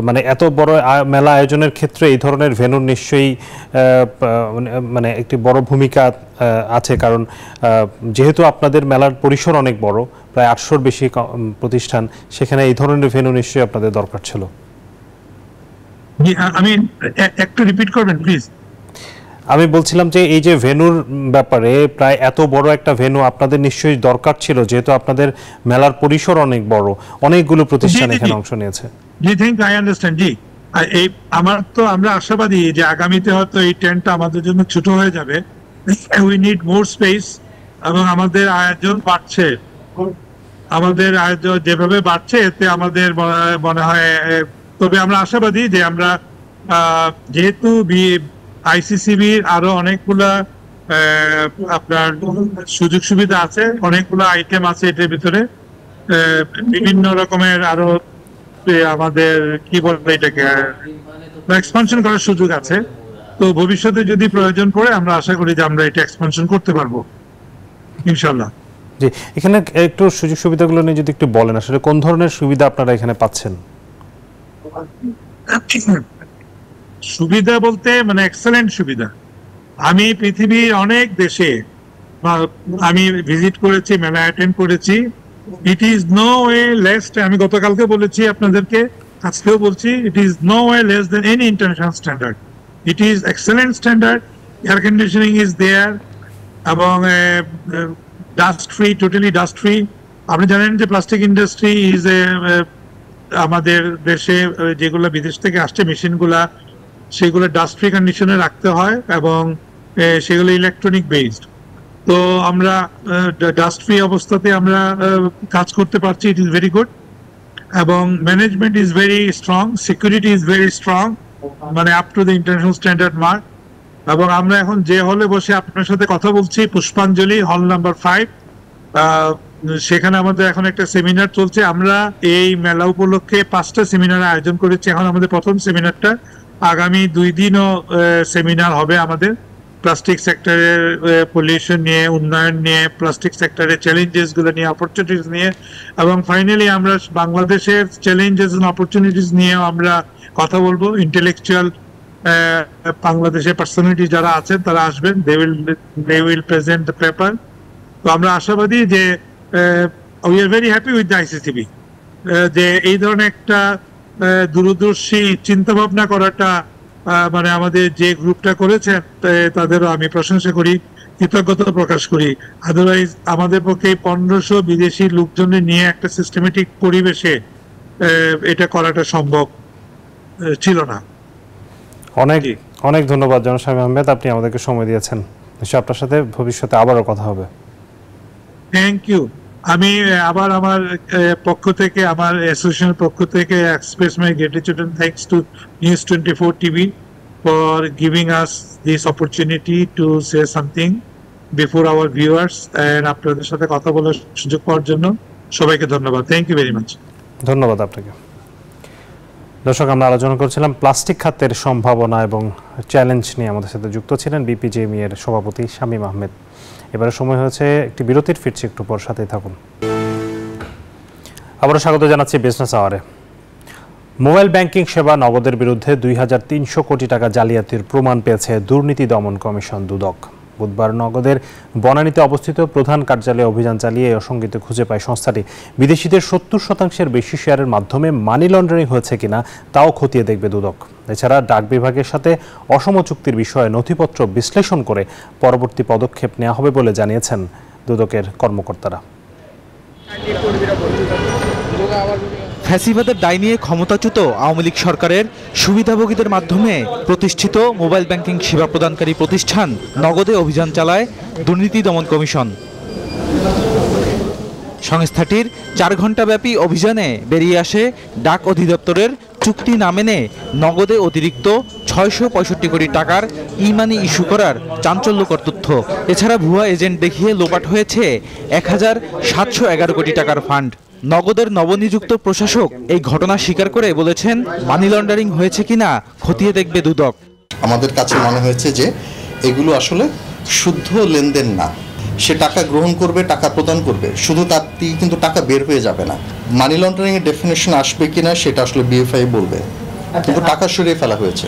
মানে এত বড় মেলা আয়োজনের ক্ষেত্রে এই ধরনের ভেন্যুর নিশ্চয়ই মানে একটি বড় ভূমিকা আছে, কারণ যেহেতু আপনাদের মেলার পরিসর অনেক বড়, প্রায় 800-র বেশি প্রতিষ্ঠান, সেখানে এই ধরনের ভেন্যু নিশ্চয়ই আপনাদের দরকার ছিল। আমি একটু রিপিট করবেন প্লিজ। আমি বলছিলাম যে এই যে ভেন্যুর ব্যাপারে, প্রায় এত বড় একটা ভেন্যু আপনাদের নিশ্চয়ই দরকার ছিল, যেহেতু আপনাদের মেলার পরিসর অনেক বড়, অনেকগুলো প্রতিষ্ঠান এখানে অংশ নিয়েছে। জি, থ্যাংক ইউ, আই আন্ডারস্ট্যান্ড। জি, এই আমরা আশাবাদী যে আগামীতে হয়তো এই টেন্টটা আমাদের জন্য ছোট হয়ে যাবে। উই নিড মোর স্পেস এবং আমাদের আয়োজন বাড়ছে, আমাদের আয়োজন যেভাবে বাড়ছে এতে আমাদের মনে হয়, তবে আমরা আশাবাদী যে আমরা যেহেতু আইসিসিবির আরো অনেকগুলা আপনার সুযোগ সুবিধা আছে, অনেকগুলো আইটেম আছে এটার ভিতরে, বিভিন্ন রকমের আরো আমাদের কি বলবো এটাকে এক্সপানশন করার সুযোগ আছে। তো ভবিষ্যতে যদি প্রয়োজন পড়ে আমরা আশা করি যে আমরা এটা এক্সপানশন করতে পারবো ইনশাআল্লাহ। জি, এখানে একটু সুযোগ সুবিধাগুলো নিয়ে যদি একটু বলেন, আসলে কোন ধরনের সুবিধা আপনারা এখানে পাচ্ছেন? সুবিধা বলতে মানে এক্সেলেন্ট সুবিধা। আমি পৃথিবীর অনেক দেশে আমি ভিজিট করেছি, মেলা অ্যাটেন্ড করেছি। It is no way less, আমি গতকালকে বলেছি আপনাদেরকে, আজকেও বলছি, it is no way less than any international standard. It is excellent standard, air conditioning is there এবং dust free, totally dust free. আপনি জানেন যে প্লাস্টিক ইন্ডাস্ট্রি ইজ আমাদের দেশে যেগুলো বিদেশ থেকে আসছে মেশিনগুলা, সেগুলো ডাস্ট ফ্রি কন্ডিশনে রাখতে হয় এবং সেগুলো ইলেকট্রনিক বেসড। তো আমরা ডাস্ট ফ্রি অবস্থাতে আমরা কাজ করতে পারছি, ইট ইজ ভেরি গুড। এবং management is very strong, security is very strong, মানে up to the international standard mark. এবং আমরা এখন যে হলে বসে আপনার সাথে কথা বলছি, পুষ্পাঞ্জলি হল নাম্বার 5, সেখানে আমাদের এখন একটা সেমিনার চলছে। আমরা এই মেলা উপলক্ষে 5টা সেমিনার আয়োজন করেছি। এখন আমাদের প্রথম সেমিনারটা, আগামী 2 দিনও সেমিনার হবে আমাদের। প্লাস্টিক সেক্টরের পলিউশন নিয়ে, উন্নয়ন নিয়ে, প্লাস্টিক সেক্টরের চ্যালেঞ্জেস গুলো নিয়ে, অপরচুনিটিস নিয়ে, এবং ফাইনালি আমরা বাংলাদেশের চ্যালেঞ্জেস এন্ড অপরচুনিটিস নিয়ে আমরা কথা বলবো। ইন্টেলেকচুয়াল বাংলাদেশের পার্সোনালিটি যারা আছেন তারা আসবেন, they will present the paper. তো আমরা আশাবাদী যে we are very happy with the ICCB, যে এই ধরনের একটা দূরদর্শী চিন্তা ভাবনা করাটা, মানে আমাদের যে গ্রুপটা করেছেন তাদেরও আমি প্রশংসা করি, কৃতজ্ঞতা প্রকাশ করি। আদারওয়াইজ আমাদের পক্ষে 1500 বিদেশি লোকজনের নিয়ে একটা সিস্টেমেটিক পরিবেশে এটা করাটা সম্ভব ছিল না। অনেক অনেক ধন্যবাদ জনাব শামীম আহমেদ, আপনি আমাদেরকে সময় দিয়েছেন। নিশ্চয়ই আপনার সাথে ভবিষ্যতে আবারও কথা হবে। Thank you. আমি আবার আমার পক্ষ থেকে, আমার অ্যাসোসিয়েশনের পক্ষ থেকে express my gratitude and thanks to news 24 TV for giving us this opportunity to say something before our viewers, and আপনাদের সাথে কথা বলার সুযোগ পাওয়ার জন্য সবাইকে ধন্যবাদ। Thank you very much. ধন্যবাদ আপনাকে। দর্শক, আমরা আলোচনা করছিলাম প্লাস্টিক খাতের সম্ভাবনা এবং চ্যালেঞ্জ নিয়ে। আমাদের সাথে যুক্ত ছিলেন বিপিজেএমই এর সভাপতি শামীম আহমেদ। এবারে সময় হয়েছে একটি বিরতির, ফিরছি একটু পর, সাথেই থাকুন। আবারও স্বাগত জানাচ্ছি বিজনেস আওয়ারে। মোবাইল ব্যাংকিং সেবা নগদের বিরুদ্ধে 2300 কোটি টাকা জালিয়াতির প্রমাণ পেয়েছে দুর্নীতি দমন কমিশন দুদক। বুধবার নগদের বনানীতে অবস্থিত প্রধান কার্যালয়ে অভিযান চালিয়ে এই অসঙ্গতি খুঁজে পায় সংস্থাটি। বিদেশিদের 70% বেশি শেয়ারের মাধ্যমে মানি লন্ডারিং হয়েছে কিনা তাও খতিয়ে দেখবে দুদক। এছাড়া ডাক বিভাগের সাথে অসম চুক্তির বিষয়ে নথিপত্র বিশ্লেষণ করে পরবর্তী পদক্ষেপ নেওয়া হবে বলে জানিয়েছেন দুদকের কর্মকর্তারা। ফ্যাসিবাদের দায় নিয়ে ক্ষমতাচ্যুত আওয়ামী লীগ সরকারের সুবিধাভোগীদের মাধ্যমে প্রতিষ্ঠিত মোবাইল ব্যাংকিং সেবা প্রদানকারী প্রতিষ্ঠান নগদে অভিযান চালায় দুর্নীতি দমন কমিশন। সংস্থাটির 4 ঘণ্টাব্যাপী অভিযানে বেরিয়ে আসে ডাক অধিদপ্তরের চুক্তি না মেনে নগদে অতিরিক্ত 665 কোটি টাকার ই মানি ইস্যু করার চাঞ্চল্যকর তথ্য। এছাড়া ভুয়া এজেন্ট দেখিয়ে লোপাট হয়েছে 1711 কোটি টাকার ফান্ড। নগদের নবনিযুক্ত প্রশাসক এই ঘটনা স্বীকার করে বলেছেন, মানি লন্ডারিং হয়েছে কিনা খতিয়ে দেখবে দুদক। আমাদের কাছে মনে হয়েছে যে এগুলো আসলে শুদ্ধ লেনদেন না। সে টাকা গ্রহণ করবে, টাকা প্রদান করবে, শুধু তার থেকে কিন্তু টাকা বের হয়ে যাবে না। মানি লন্ডারিং এর ডেফিনেশন আসবে কিনা সেটা আসলে বিএফআই বলবে, কিন্তু টাকা সরিয়ে ফেলা হয়েছে।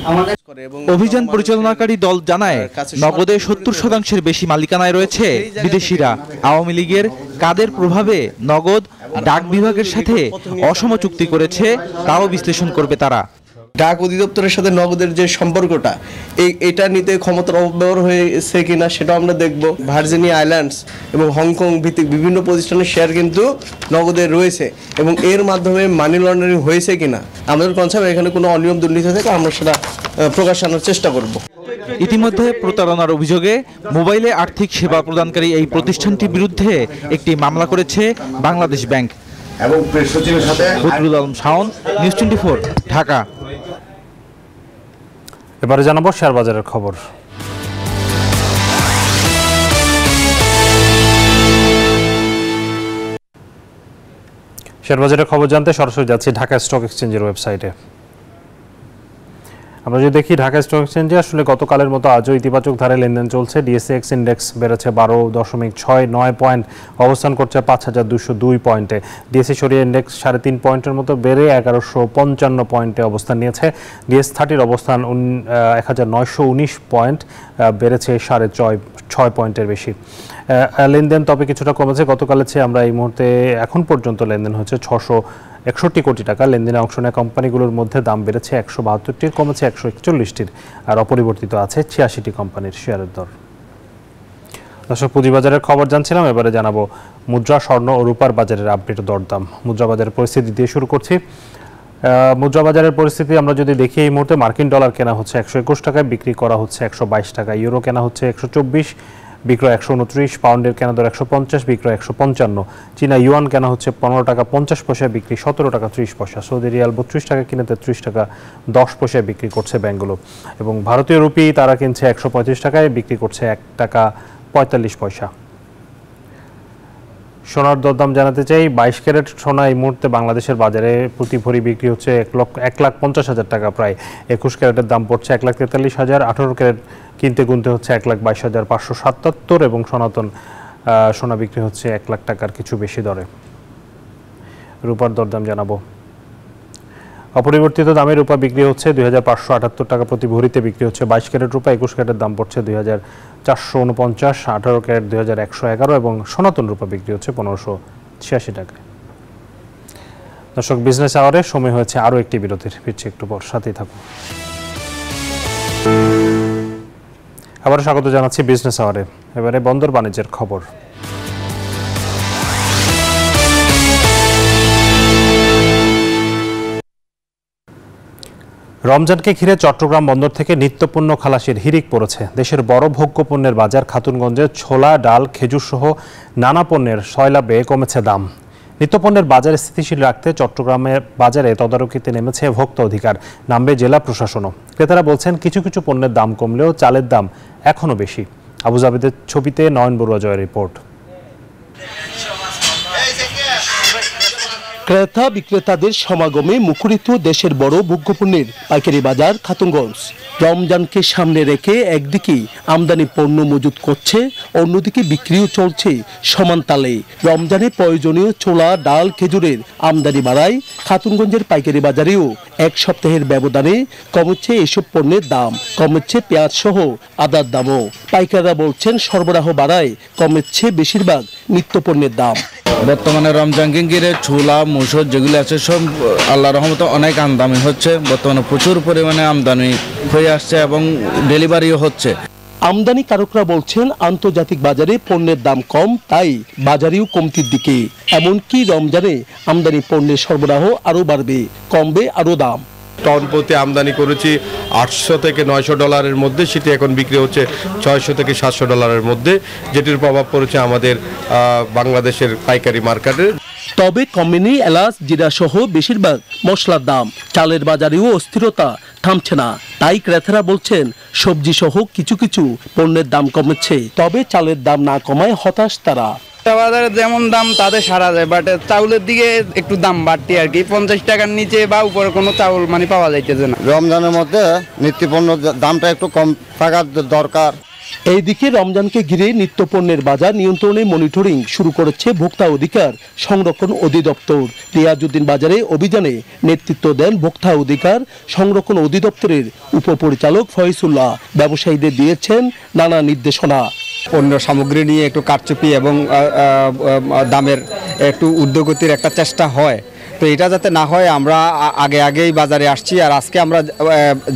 অভিযান পরিচালনাকারী দল জানায়, নগদে 70% বেশি মালিকানায় রয়েছে বিদেশিরা। আওয়ামী লীগের কাদের প্রভাবে নগদ ডাক বিভাগের সাথে অসম চুক্তি করেছে তাও বিশ্লেষণ করবে তারা। ডাক অধিদপ্তরের সাথে নগদের যে সম্পর্কটা, এটা নিতে ক্ষমতার অপব্যবহার হয়েছে কিনা সেটাও আমরা দেখব। ভার্জিনিয়া আইল্যান্ডস এবং হংকং ভিত্তিক বিভিন্ন প্রতিষ্ঠানের শেয়ার কিন্তু নগদের রয়েছে এবং এর মাধ্যমে মানি লন্ডারিং হয়েছে কিনা আমাদের কনসার্ন, এখানে কোনো অনিয়ম দুর্নীতি থেকে আমরা সেটা প্রকাশ আনার চেষ্টা করব। ইতিমধ্যে প্রতারণার অভিযোগে মোবাইলে আর্থিক সেবা প্রদানকারী এই প্রতিষ্ঠানটির বিরুদ্ধে একটি মামলা করেছে বাংলাদেশ ব্যাংক। এবং প্রেস সচিবের সাথে বদরুল আলম শাওন, নিউজ 24, ঢাকা। এবারে জানাবো শেয়ার বাজারের খবর। শেয়ার বাজারের খবর জানতে সরাসরি যাচ্ছি ঢাকা স্টক এক্সচেঞ্জের ওয়েবসাইটে। আমরা যদি দেখি ঢাকা স্টক এক্সচেঞ্জে আসলে গতকালের মতো আজও ইতিবাচক ধারায় লেনদেন চলছে। ডিএসএক্স ইন্ডেক্স বেড়েছে 12.69 পয়েন্ট, অবস্থান করছে 5202 পয়েন্টে। ডিএসসি সরিয়ে ইন্ডেক্স 3.5 পয়েন্টের মতো বেড়ে 1155 পয়েন্টে অবস্থান নিয়েছে। ডিএস30 অবস্থান 1919 পয়েন্ট, বেড়েছে 6.5 পয়েন্টের বেশি। লেনদেন তবে কিছুটা কমেছে গতকালের চেয়ে। আমরা এই মুহূর্তে এখন পর্যন্ত লেনদেন হচ্ছে 661 কোটি টাকা। লেনদেনে অংশ নেওয়া কোম্পানিগুলোর মধ্যে দাম বেড়েছে 172টির, কমেছে 141টির, আর অপরিবর্তিত আছে 86টি কোম্পানির শেয়ারের দর। দর্শক, পুঁজিবাজারের খবর জানছিলাম, এবারে জানাবো মুদ্রা, স্বর্ণ ও রূপার বাজারের আপডেট দরদাম। মুদ্রা বাজারের পরিস্থিতি দিয়ে শুরু করছি। মুদ্রা বাজারের পরিস্থিতি আমরা যদি দেখি, এই মুহূর্তে মার্কিন ডলার কেনা হচ্ছে 121 টাকায়, বিক্রি করা হচ্ছে 122 টাকা। ইউরো কেনা হচ্ছে 124, বিক্রয় 129, পাউন্ডের কেনা দর 150, বিক্রয় 155। চীনা ইউয়ান কেনা হচ্ছে 15 টাকা 50 পয়সায়, বিক্রি 17 টাকা 30 পয়সা। সৌদি রিয়াল 32 টাকা কিনে 33 টাকা 10 পয়সায় বিক্রি করছে ব্যাংকগুলো। এবং ভারতীয় রুপি তারা কিনছে 135 টাকায়, বিক্রি করছে 1 টাকা 45 পয়সা। সোনার দরদাম জানাতে চাই। 22 ক্যারেট সোনা এই মুহূর্তে বাংলাদেশের বাজারে প্রতি ভরি বিক্রি হচ্ছে 1,50,000 টাকা প্রায়। 21 ক্যারেটের দাম পড়ছে 1,43,000, 18 ক্যারেট কিনতে গুনতে হচ্ছে 1,22,577 এবং সনাতন সোনা বিক্রি হচ্ছে 1 লাখ টাকার কিছু বেশি দরে। রূপার দরদাম জানাবো। অপরিবর্তিত দামে রূপা বিক্রি হচ্ছে 2,578 টাকা প্রতি ভরিতে, বিক্রি হচ্ছে 22 ক্যারেট রূপা। 21 ক্যারেটের দাম পড়ছে 2,449, 18 ক্যারেট 2,111 এবং সনাতন রূপা বিক্রি হচ্ছে 1,586 টাকায়। দর্শক, বিজনেস আওয়ারে সময় হয়েছে আরও একটি বিরতির, ফিরছি একটু পর, সাথেই থাকুন। আবারও স্বাগত জানাচ্ছি বিজনেস আওয়ারে। এবারে বন্দর বাণিজ্যের খবর। রমজানকে ঘিরে চট্টগ্রাম বন্দর থেকে নিত্যপণ্য খালাসির হিড়িক পড়েছে। দেশের বড় ভোগ্যপণ্যের বাজার খাতুনগঞ্জে ছোলা, ডাল, খেজুর সহ নানা পণ্যের সয়লাবে কমেছে দাম। নিত্যপণ্যের বাজার স্থিতিশীল রাখতে চট্টগ্রামের বাজারে তদারকিতে নেমেছে ভোক্তা অধিকার, নামবে জেলা প্রশাসনও। ক্রেতারা বলছেন কিছু কিছু পণ্যের দাম কমলেও চালের দাম এখনও বেশি। আবু জাবেদের ছবিতে নয়ন বড়ুয়া জয়ের রিপোর্ট। ক্রেতা বিক্রেতাদের সমাগমে মুখরিত দেশের বড় ভোগ্যপণ্যের পাইকারি বাজার খাতুনগঞ্জ। রমজানকে সামনে রেখে একদিকে আমদানি পণ্য মজুত করছে, অন্যদিকে বিক্রিও চলছে সমান তালে। রমজানে প্রয়োজনীয় ছোলা, ডাল, খেজুরের আমদানি বাড়ায় খাতুনগঞ্জের পাইকারি বাজারেও এক সপ্তাহের ব্যবধানে কমেছে এসব পণ্যের দাম, কমেছে পেঁয়াজ সহ আদার দামও। পাইকাররা বলছেন সরবরাহ বাড়ায় কমেছে বেশিরভাগ নিত্যপণ্যের দাম। বর্তমানে রমজানকে ঘিরে ছোলা, মুসুর যেগুলো আছে সব আল্লাহর রহমতে অনেক আমদানি হচ্ছে। বর্তমানে প্রচুর পরিমাণে আমদানি হয়ে আসছে এবং ডেলিভারিও হচ্ছে। আমদানিকারকরা বলছেন আন্তর্জাতিক বাজারে পণ্যের দাম কম, তাই বাজারেও কমতির দিকে। এমনকি রমজানে আমদানি পণ্যের সরবরাহ আরও বাড়বে, কমবে আরও দাম। টন প্রতি আমদানি করেছি 800 থেকে 900 ডলারের মধ্যে, সেটি এখন বিক্রি হচ্ছে 600 থেকে 700 ডলারের মধ্যে, যেটির প্রভাব পড়েছে আমাদের বাংলাদেশের পাইকারি মার্কেটে। তবে কমেনি এলাচ, জিরা সহ বেশিরভাগ মশলার দাম। চালের বাজারেও অস্থিরতা থামছে না, তাই ক্রেতারা বলছেন সবজি সহ কিছু কিছু পণ্যের দাম কমেছে। তবে চালের দাম না কমায় হতাশ তারা। বাজারে যেমন দাম তাদের সারা যায়, বাট চাউলের দিকে একটু দাম বাড়তি আর কি। 50 টাকার নিচে বা উপরে কোনো চাউল মানে পাওয়া যাইতেছে না। রমজানের মধ্যে নিত্যপণ্য দামটা একটু কম থাকার দরকার। এইদিকে রমজানকে ঘিরে নিত্যপণ্যের বাজার নিয়ন্ত্রণে মনিটরিং শুরু করেছে ভোক্তা অধিকার সংরক্ষণ অধিদপ্তর। রিয়াজউদ্দিন বাজারে অভিযানে নেতৃত্ব দেন ভোক্তা অধিকার সংরক্ষণ অধিদপ্তরের উপপরিচালক ফয়সুল্লাহ। ব্যবসায়ীদের দিয়েছেন নানা নির্দেশনা। পণ্য সামগ্রী নিয়ে একটু কারচুপি এবং দামের একটু ঊর্ধ্বগতির একটা চেষ্টা হয়, তো এটা যাতে না হয় আমরা আগেই বাজারে আসছি, আর আজকে আমরা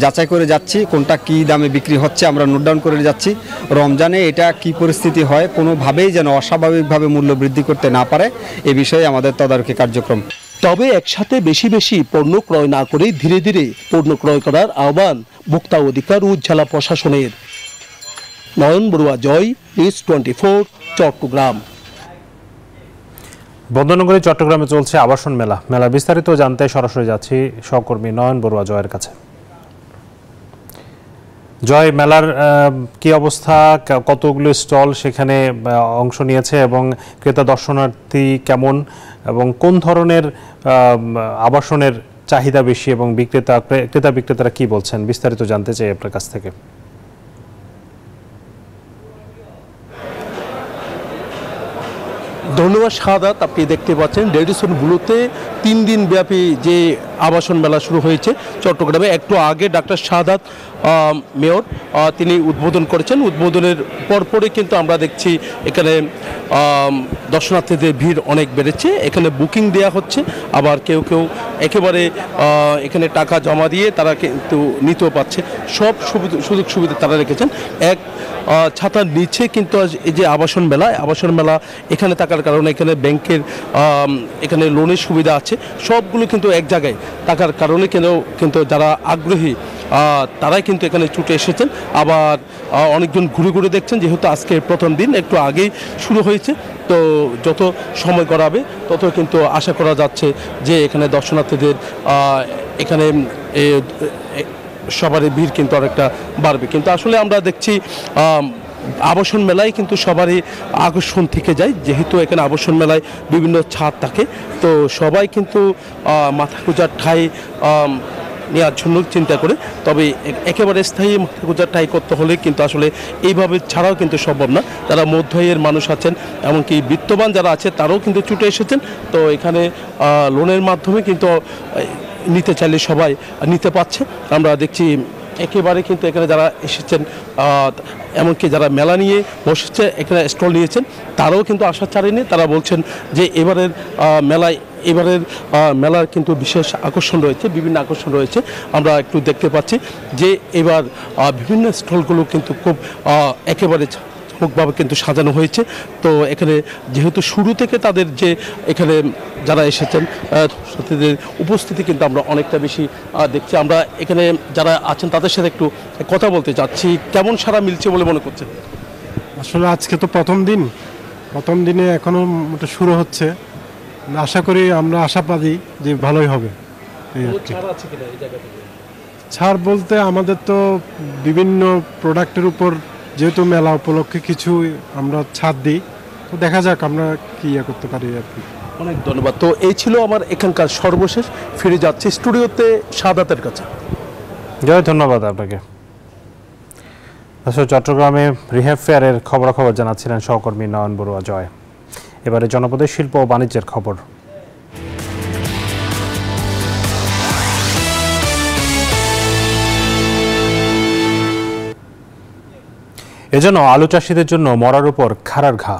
যাচাই করে যাচ্ছি কোনটা কি দামে বিক্রি হচ্ছে, আমরা নোট ডাউন করে যাচ্ছি। রমজানে এটা কি পরিস্থিতি হয়, কোনোভাবেই যেন অস্বাভাবিকভাবে মূল্য বৃদ্ধি করতে না পারে, এ বিষয়ে আমাদের তদারকি কার্যক্রম। তবে একসাথে বেশি বেশি পণ্য ক্রয় না করে ধীরে ধীরে পণ্য ক্রয় করার আহ্বান ভোক্তা অধিকার ও জেলা প্রশাসনের। নয়ন বড়ুয়া জয়, নিউজ 24, চট্টগ্রাম। বন্দরনগরী চট্টগ্রামে চলছে আবাসন মেলা। মেলা বিস্তারিত জানতে সরাসরি যাচ্ছি সহকর্মী নয়ন বড়ুয়া জয়ের কাছে। জয়, মেলার কি অবস্থা, কতগুলো স্টল সেখানে অংশ নিয়েছে এবং ক্রেতা দর্শনার্থী কেমন এবং কোন ধরনের আবাসনের চাহিদা বেশি এবং ক্রেতা বিক্রেতারা কি বলছেন, বিস্তারিত জানতে চাই আপনার কাছ থেকে। ধন্যবাদ শাহাদাত। আপনি দেখতে পাচ্ছেন রেডিসন ব্লুতে 3 দিন ব্যাপী যে আবাসন মেলা শুরু হয়েছে চট্টগ্রামে। একটু আগে ডাক্তার শাহাদাত মেয়র তিনি উদ্বোধন করেছেন। উদ্বোধনের পরপরই কিন্তু আমরা দেখছি এখানে দর্শনার্থীদের ভিড় অনেক বেড়েছে। এখানে বুকিং দেওয়া হচ্ছে, আবার কেউ কেউ একেবারে এখানে টাকা জমা দিয়ে তারা কিন্তু নিতেও পাচ্ছে। সব সুযোগ সুবিধা তারা রেখেছেন। এক ছাতার নিচে কিন্তু এই যে আবাসন মেলা এখানে থাকার কারণে এখানে ব্যাংকের এখানে লোনের সুবিধা আছে, সবগুলো কিন্তু এক জায়গায় থাকার কারণে কিন্তু যারা আগ্রহী তারাই কিন্তু এখানে ছুটে এসেছেন। আবার অনেকজন ঘুরে ঘুরে দেখছেন, যেহেতু আজকে প্রথম দিন একটু আগেই শুরু হয়েছে, তো যত সময় গড়াবে তত কিন্তু আশা করা যাচ্ছে যে এখানে দর্শনার্থীদের এখানে সবারই ভিড় কিন্তু অনেকটা বাড়বে। কিন্তু আসলে আমরা দেখছি আবাসন মেলায় কিন্তু সবারই আকর্ষণ থেকে যায়, যেহেতু এখানে আবাসন মেলায় বিভিন্ন ছাদ থাকে, তো সবাই কিন্তু মাথা গোঁজার ঠাঁই নেওয়ার জন্য চিন্তা করে। তবে একেবারে স্থায়ী মাথাগোঁজা টাই করতে হলে কিন্তু আসলে এইভাবে ছাড়াও কিন্তু সম্ভব না। যারা মধ্য আয়ের মানুষ আছেন, এমনকি বিত্তবান যারা আছে তারাও কিন্তু ছুটে এসেছেন। তো এখানে লোনের মাধ্যমে কিন্তু নিতে চাইলে সবাই নিতে পারছে। আমরা দেখছি একেবারে কিন্তু এখানে যারা এসেছেন, এমনকি যারা মেলা নিয়ে বসেছে, এখানে স্টল নিয়েছেন, তারাও কিন্তু আশা ছাড়েনি। তারা বলছেন যে এবারের মেলার কিন্তু বিশেষ আকর্ষণ রয়েছে, বিভিন্ন আকর্ষণ রয়েছে। আমরা একটু দেখতে পাচ্ছি যে এবার বিভিন্ন স্টলগুলো কিন্তু খুব একেবারে চমকভাবে কিন্তু সাজানো হয়েছে। তো এখানে যেহেতু শুরু থেকে তাদের যে এখানে যারা এসেছেন তাদের উপস্থিতি কিন্তু আমরা অনেকটা বেশি দেখছি। আমরা এখানে যারা আছেন তাদের সাথে একটু কথা বলতে চাচ্ছি, কেমন সাড়া মিলছে বলে মনে করছেন? আসলে আজকে তো প্রথম দিনে এখনো মোটা শুরু হচ্ছে। আশা করি, আমরা আশাবাদী যে ভালোই হবে। ছাড় বলতে আমাদের তো বিভিন্ন প্রোডাক্টের উপর যেহেতু মেলা উপলক্ষে কিছু আমরা ছাড় দিই, তো দেখা যাক আমরা কি করতে পারি আর কি। অনেক ধন্যবাদ। তো এই ছিল আমার এখানকার সর্বশেষ। ফিরে যাচ্ছি স্টুডিওতে সাদাতের কাছে। জয়, ধন্যবাদ আপনাকে। আসলে চট্টগ্রামে রিহ্যাব ফেয়ারের খবরাখবর জানাচ্ছিলেন সহকর্মী নয়ন বড়ুয়া জয়। এবারে জনপদের শিল্প ও বাণিজ্যের খবর। এজন্য আলু চাষিদের জন্য মরার উপর খাড়ার ঘা।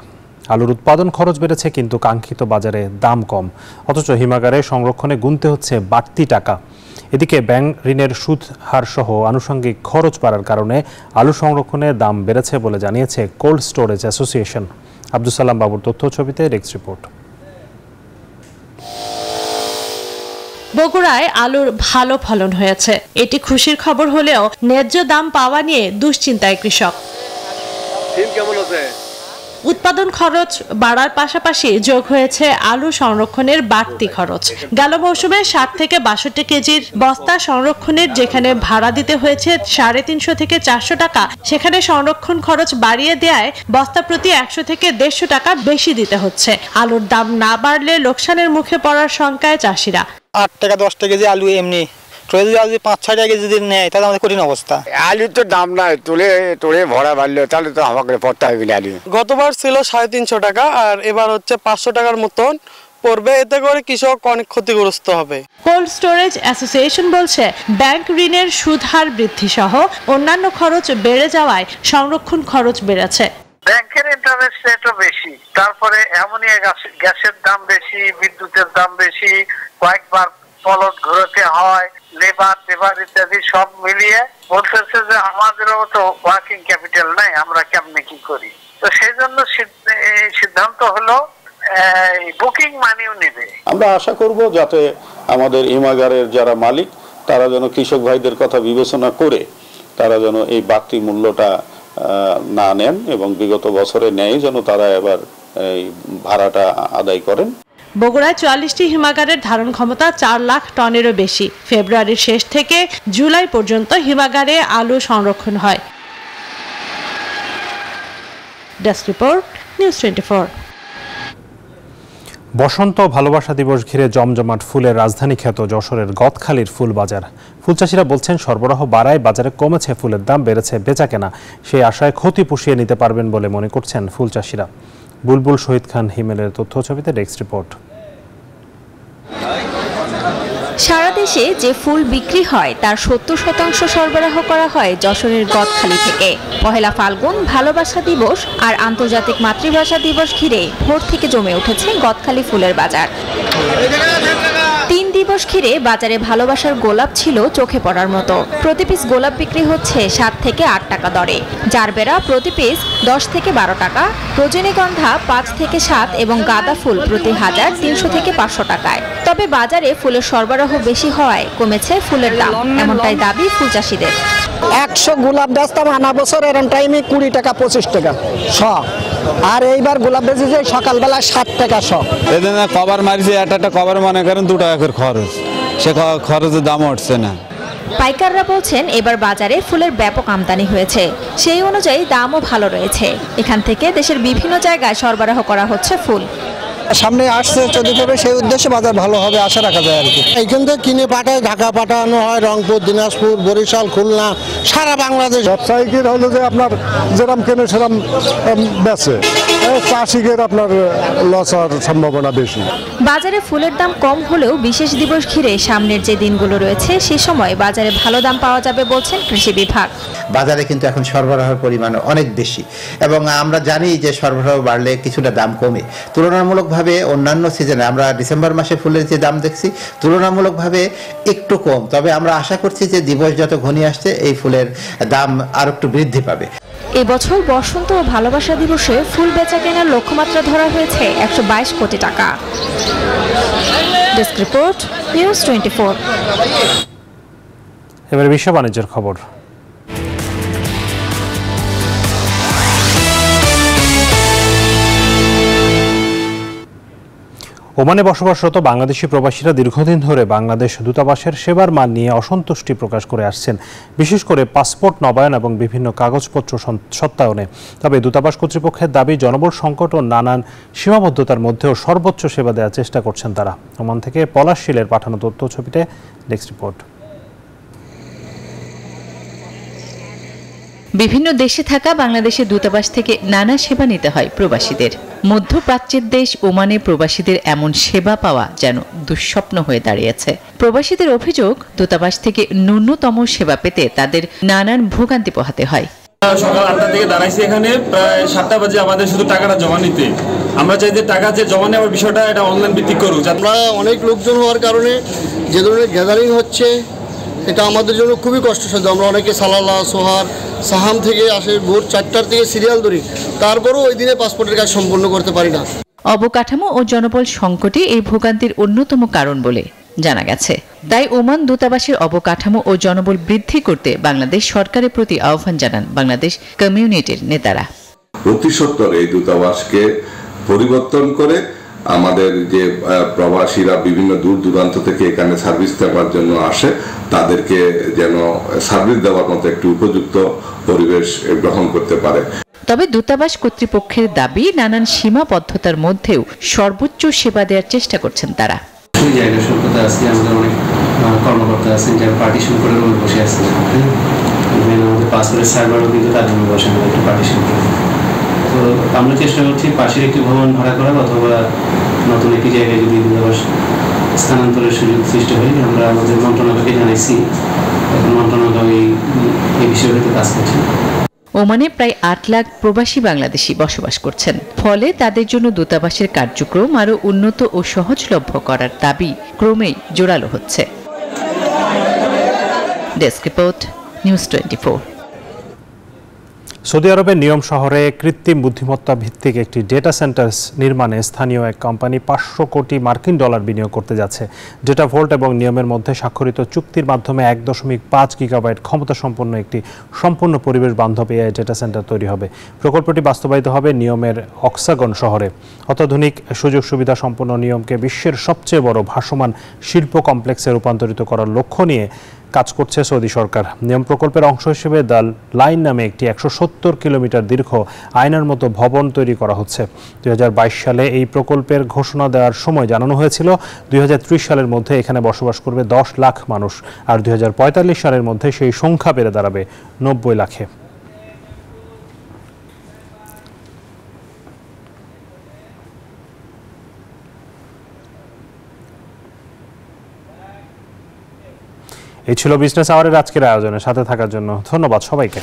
আলুর উৎপাদন খরচ বেড়েছে, কিন্তু কাঙ্ক্ষিত বাজারে দাম কম, অথচ হিমাগারে সংরক্ষণে গুনতে হচ্ছে বাড়তি টাকা। এদিকে ব্যাংক ঋণের সুদ হার সহ আনুষঙ্গিক খরচ বাড়ার কারণে আলু সংরক্ষণে দাম বেড়েছে বলে জানিয়েছে cold storage association. Abdul Salam বাবুর তথ্য ছবিতে ডেস্ক রিপোর্ট। বগুড়ায় আলুর ভালো ফলন হয়েছে, এটি খুশির খবর হলেও ন্যায্য দাম পাওয়া নিয়ে দুশ্চিন্তায় কৃষক। উৎপাদন খরচ বাড়ার পাশাপাশি যোগ হয়েছে আলু সংরক্ষণের বাড়তি খরচ। গেল মৌসুমে 60 থেকে 62 কেজির বস্তা সংরক্ষণের যেখানে ভাড়া দিতে হয়েছে 350 থেকে 400 টাকা, সেখানে সংরক্ষণ খরচ বাড়িয়ে দেয়ায় বস্তা প্রতি 100 থেকে 150 টাকা বেশি দিতে হচ্ছে। আলুর দাম না বাড়লে লোকসানের মুখে পড়ার শঙ্কায় চাষিরা। 8 টাকা 10 টাকা কেজি আলু এমনি, 5-6 টাকা যদি নেয় তাহলে আমাদের কঠিন অবস্থা। আলুর তো দাম নাই, তোলে ভরা বাড়লো, তাহলে তো আমাকে পড়তে হবে আলু। গতবার ছিল 350 টাকা, আর এবার হচ্ছে 500 টাকার মতন পড়বে। এতে করে কৃষক অনেক ক্ষতিগ্রস্ত হবে। কোল্ড স্টোরেজ অ্যাসোসিয়েশন বলছে, ব্যাংক ঋণের সুদ হার বৃদ্ধি সহ অন্যান্য খরচ বেড়ে যাওয়ায় সংরক্ষণ খরচ বেড়েছে। ব্যাংকের ইন্টারেস্ট রেটও বেশি, তারপরে অ্যামোনিয়া গ্যাসের দাম বেশি, বিদ্যুতের দাম বেশি, কয়েকবার পলট ঘোরাতে হয়, লেবার ইত্যাদি সব মিলিয়ে বলতেছে যে আমাদেরও তো ওয়ার্কিং ক্যাপিটাল নাই, আমরা কেমনে কি করি। তো সেই জন্য সিদ্ধান্ত হলো বুকিং মানিও নেবে। আমরা আশা করব যাতে আমাদের হিমাগারের যারা মালিক তারা যেন কৃষক ভাইদের কথা বিবেচনা করে তারা যেন এই বাড়তি মূল্যটা না নেন এবং বিগত বছরে নেয় যেন তারা এবার এই ভাড়াটা আদায় করেন। বগুড়ায় 44টি হিমাগারের ধারণ ক্ষমতা 4 লাখ টনেরও বেশি। ফেব্রুয়ারির শেষ থেকে জুলাই পর্যন্ত হিমাগারে আলু সংরক্ষণ হয়। Desk report, news 24। বসন্ত ভালোবাসা দিবস ঘিরে জমজমাট ফুলের রাজধানী খ্যাত যশোরের গদখালির ফুল বাজার। ফুল চাষিরা বলছেন, সরবরাহ বাড়ায় বাজারে কমেছে ফুলের দাম, বেড়েছে বেচাকেনা। সেই আশায় ক্ষতি পুষিয়ে নিতে পারবেন বলে মনে করছেন ফুল চাষিরা। বুলবুল শহীদ খান হিমেলের তথ্য ছবিতে ডেস্ক রিপোর্ট। সারা দেশে যে ফুল বিক্রি হয় তার 70% সরবরাহ করা হয় যশোরের গদখালি থেকে। পহেলা ফাল্গুন, ভালোবাসা দিবস আর আন্তর্জাতিক মাতৃভাষা দিবস ঘিরে ভোর থেকে জমে উঠেছে গদখালি ফুলের বাজার। 3 দিবস ঘিরে বাজারে ভালোবাসার গোলাপ ছিল চোখে পড়ার মতো। প্রতি পিস গোলাপ বিক্রি হচ্ছে 7 থেকে 8 টাকা দরে, জারবেরা প্রতি পিস 10 থেকে 12 টাকা, রজনীগন্ধা 5 থেকে 7 এবং গাঁদা ফুল প্রতি 1000 300 থেকে 500 টাকায়। তবে বাজারে ফুলের সরবরাহ বেশি হওয়ায় কমেছে ফুলের দাম, এমনটাই দাবি ফুল চাষিদের। 100 গোলাপ বেচতাম আনা বছর এরকম টাইমে 20 টাকা 25 টাকা শ, আর এইবার গোলাপ বেচেছে সকালবেলা 7 টাকা শ। এদিন কভার মারিছে, একটা কভার মনে করেন 2 টাকা করে খরচ, সে খরচের দাম উঠছে না। পাইকাররা বলছেন, এবার বাজারে ফুলের ব্যাপক আমদানি হয়েছে, সেই অনুযায়ী দামও ভালো রয়েছে। এখান থেকে দেশের বিভিন্ন জায়গায় সরবরাহ করা হচ্ছে ফুল। সামনে আসছে 14 ফেব্রুয়ারি, সেই উদ্দেশ্যে বাজার ভালো হবে আশা রাখা যায় আর কি। এইখান থেকে কিনে পাঠায়, ঢাকা পাঠানো হয়, রংপুর, দিনাজপুর, বরিশাল, খুলনা, সারা বাংলাদেশ। ব্যবসায়িকের হলো যে আপনার যেরকম কেনে সেরকম বেচে, চাষিকের আপনার লস হওয়ার সম্ভাবনা বেশি। বাজারে ফুলের দাম কম হলেও বিশেষ দিবস ঘিরে সামনের যে দিনগুলো রয়েছে সে সময় বাজারে ভালো দাম পাওয়া যাবে বলছেন কৃষি বিভাগ। বাজারে কিন্তু এখন সরবরাহের পরিমাণ অনেক বেশি এবং আমরা জানি যে সরবরাহ বাড়লে কিছুটা দাম কমে। তুলনামূলকভাবে অন্যান্য সিজনে আমরা ডিসেম্বর মাসে ফুলের যে দাম দেখছি তুলনামূলকভাবে একটু কম, তবে আমরা আশা করছি যে দিবস যত ঘনিয়ে আসছে এই ফুলের দাম আর একটু বৃদ্ধি পাবে। এবছর বসন্ত ও ভালোবাসা দিবসে ফুল বেচা কেনার লক্ষ্যমাত্রা ধরা হয়েছে 122 কোটি টাকা। Desk report, news 24। এবারে বিশ্ব বাণিজ্যের খবর। ওমানে বসবাসরত বাংলাদেশি প্রবাসীরা দীর্ঘদিন ধরে বাংলাদেশ দূতাবাসের সেবার মান নিয়ে অসন্তুষ্টি প্রকাশ করে আসছেন, বিশেষ করে পাসপোর্ট নবায়ন এবং বিভিন্ন কাগজপত্র সত্যায়নে। তবে দূতাবাস কর্তৃপক্ষের দাবি জনবল সংকট ও নানান সীমাবদ্ধতার মধ্যেও সর্বোচ্চ সেবা দেওয়ার চেষ্টা করছেন তারা। ওমান থেকে পলাশ শীলের পাঠানো তথ্য ছবিতে ডেস্ক রিপোর্ট। বিভিন্ন দেশে থাকা বাংলাদেশের দূতাবাস থেকে নানা সেবা নিতে হয় প্রবাসীদের। মধ্যপ্রাচ্যের দেশ ওমানে প্রবাসীদের এমন সেবা পাওয়া যেন দুঃস্বপ্ন হয়ে দাঁড়িয়েছে। প্রবাসীদের অভিযোগ, দূতাবাস থেকে ন্যূনতম সেবা পেতে তাদের নানান ভোগান্তি পোহাতে হয়। সকাল 8টা থেকে দাঁড়াইছি এখানে, প্রায় 7টা বাজে আমাদের শুধু টাকাটা জমা নিতে। আমরা চাই যে টাকা যে জমা নেওয়ার বিষয়টা এটা অনলাইন ভিত্তিক করুক। আমরা অনেক লোকজন হওয়ার কারণে যে ধরনের গ্যাদারিং হচ্ছে এটা আমাদের জন্য খুবই কষ্টসাধ্য। আমরা অনেকে সালালা, সোহার, সাহাম থেকে আসে, ভোর 4টার থেকে সিরিয়াল ধরি, তারপরও ওই দিনে পাসপোর্টের কাজ সম্পূর্ণ করতে পারি না। অবকাঠামো ও জনবল সংকটই এই ভোগান্তির অন্যতম কারণ বলে জানা গেছে। তাই ওমান দূতাবাসের অবকাঠামো ও জনবল বৃদ্ধি করতে বাংলাদেশ সরকারের প্রতি আহ্বান জানান বাংলাদেশ কমিউনিটির নেতারা। অতি সত্বর এই দূতাবাসকে পরিবর্তন করে আমাদের যে প্রবাসীরা বিভিন্ন দূর দূরান্ত থেকে এখানে সার্ভিস দেওয়ার জন্য আসে তাদেরকে যেন সার্ভিস দেওয়ার মতো একটি উপযুক্ত পরিবেশ গ্রহণ করতে পারে। তবে দূতাবাস কর্তৃপক্ষের দাবি, নানান সীমাবদ্ধতার মধ্যেও সর্বোচ্চ সেবা দেওয়ার চেষ্টা করছেন তারা। কর্মকর্তা আছেন যারা পার্টিশন করে বসে আছেন, আমাদের পাসপোর্টের সার্ভারও কিন্তু তার জন্য বসে একটু পার্টিশন করে। তো আমরা চেষ্টা করছি পাশের একটি ভবন ভাড়া করার অথবা নতুন একটি জায়গায় যদি দূতাবাস স্থানান্তরের সুযোগ সৃষ্টি হয়। আমরা আমাদের মন্ত্রণালয়কে জানাইছি, এখন মন্ত্রণালয় এই বিষয়ে কাজ করছে। ওমানে প্রায় 8 লাখ প্রবাসী বাংলাদেশি বসবাস করছেন। ফলে তাদের জন্য দূতাবাসের কার্যক্রম আরও উন্নত ও সহজলভ্য করার দাবি ক্রমেই জোরালো হচ্ছে। Desk report, news 24। সৌদি আরবের নিয়ম শহরে কৃত্রিম বুদ্ধিমত্তা ভিত্তিক একটি ডেটা সেন্টার নির্মাণে স্থানীয় এক কোম্পানি 500 কোটি মার্কিন ডলার বিনিয়োগ করতে যাচ্ছে। ডেটা ভোল্ট এবং নিয়মের মধ্যে স্বাক্ষরিত চুক্তির মাধ্যমে 1.5 গিগাবাইট ক্ষমতা সম্পন্ন একটি সম্পূর্ণ পরিবেশ বান্ধব এআই ডেটা সেন্টার তৈরি হবে। প্রকল্পটি বাস্তবায়িত হবে নিয়মের অক্সাগন শহরে। অত্যাধুনিক সুযোগ সুবিধা সম্পন্ন নিয়মকে বিশ্বের সবচেয়ে বড় ভাসমান শিল্প কমপ্লেক্সে রূপান্তরিত করার লক্ষ্য নিয়ে কাজ করছে সৌদি সরকার। নিয়ম প্রকল্পের অংশ হিসেবে দ্য লাইন নামে একটি 170 কিলোমিটার দীর্ঘ আয়নার মতো ভবন তৈরি করা হচ্ছে। 2022 সালে এই প্রকল্পের ঘোষণা দেওয়ার সময় জানানো হয়েছিল 2030 সালের মধ্যে এখানে বসবাস করবে 10 লাখ মানুষ, আর 2045 সালের মধ্যে সেই সংখ্যা বেড়ে দাঁড়াবে 90 লাখে। এই ছিল বিজনেস আওয়ারের আজকের আয়োজনে। সাথে থাকার জন্য ধন্যবাদ সবাইকে।